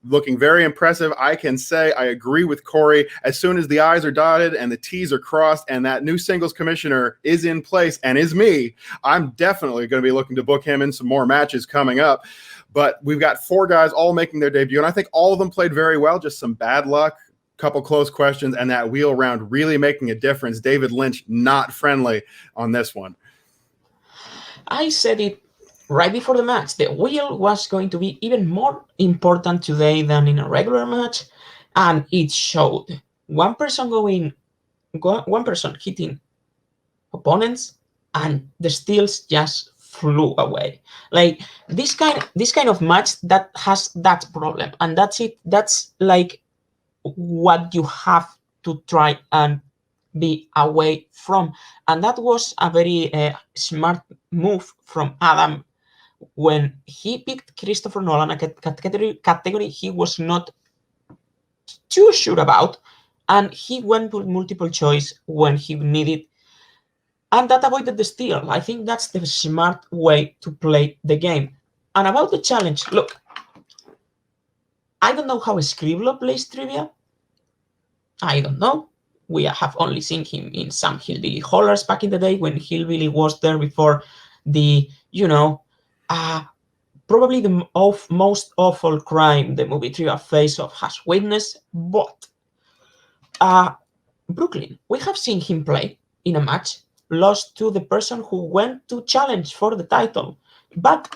Looking very impressive. I can say I agree with Corey. As soon as the I's are dotted and the T's are crossed and that new singles commissioner is in place and is me, I'm definitely going to be looking to book him in some more matches coming up. But we've got four guys all making their debut, and I think all of them played very well. Just some bad luck, couple close questions, and that wheel round really making a difference. David Lynch not friendly on this one. I said it right before the match. The wheel was going to be even more important today than in a regular match, and it showed. One person hitting opponents, and the steals just flew away. Like this kind of match that has that problem, and that's it. That's like what you have to try and be away from. And that was a very smart move from Adam when he picked Christopher Nolan, a category he was not too sure about. and he went with multiple choice when he needed, and that avoided the steal. I think that's the smart way to play the game. And about the challenge, look, I don't know how Scriblo plays trivia. I don't know. We have only seen him in some Hillbilly Hollers back in the day when Hillbilly was there before the, probably the most awful crime the movie Trivia Face Off has witnessed. But Brooklyn, we have seen him play in a match, lost to the person who went to challenge for the title. But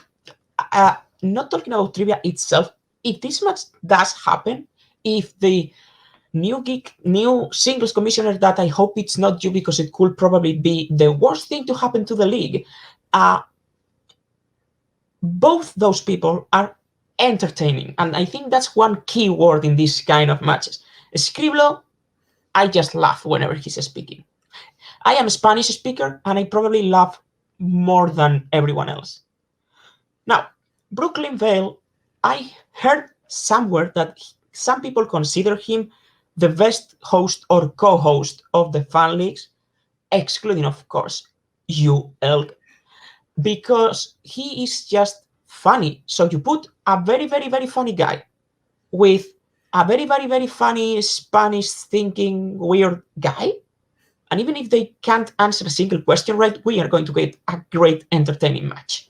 not talking about trivia itself, if this match does happen, if the new singles commissioner, that I hope it's not you because it could probably be the worst thing to happen to the league, both those people are entertaining. And I think that's one key word in this kind of matches. Scriblo, I just laugh whenever he's speaking. I am a Spanish speaker and I probably laugh more than everyone else. Now, Brooklyn Vale, I heard somewhere that some people consider him the best host or co-host of the fan leagues, excluding, of course, you, Elk, because he is just funny. So you put a very, very, very funny guy with a very, very, very funny Spanish-thinking weird guy, and even if they can't answer a single question right, we are going to get a great, entertaining match.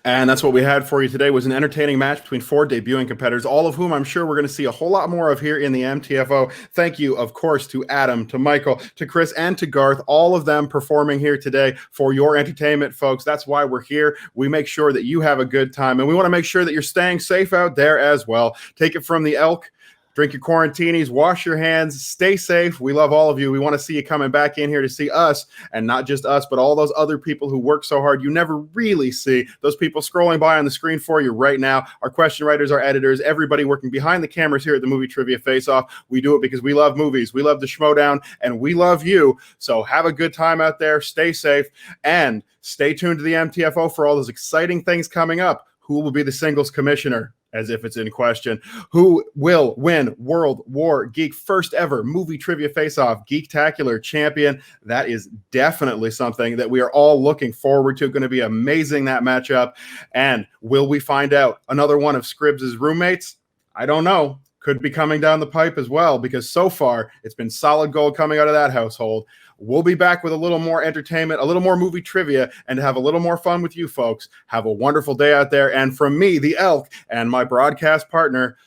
And that's what we had for you today, was an entertaining match between 4 debuting competitors, all of whom I'm sure we're going to see a whole lot more of here in the MTFO. Thank you, of course, to Adam, to Michael, to Chris, and to Garth, all of them performing here today for your entertainment, folks. That's why we're here. We make sure that you have a good time, and we want to make sure that you're staying safe out there as well. Take it from the Elk. Drink your quarantinis, wash your hands, stay safe. We love all of you. We want to see you coming back in here to see us, and not just us, but all those other people who work so hard you never really see. Those people scrolling by on the screen for you right now. Our question writers, our editors, everybody working behind the cameras here at the Movie Trivia Face-Off. We do it because we love movies. We love the Schmodown, and we love you. So have a good time out there. Stay safe, and stay tuned to the MTFO for all those exciting things coming up. Who will be the singles commissioner? As if it's in question. Who will win World War Geek first ever movie trivia face-off Geektacular champion? That is definitely something that we are all looking forward to. Going to be amazing, that matchup. And will we find out another one of Scribbs' roommates? I don't know. Could be coming down the pipe as well, because so far it's been solid gold coming out of that household. We'll be back with a little more entertainment, a little more movie trivia, and to have a little more fun with you folks. Have a wonderful day out there. And from me, the Elk, and my broadcast partner,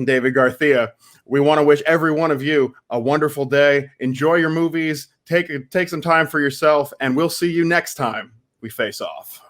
David Garcia, we want to wish every one of you a wonderful day. Enjoy your movies. Take some time for yourself, and we'll see you next time we face off.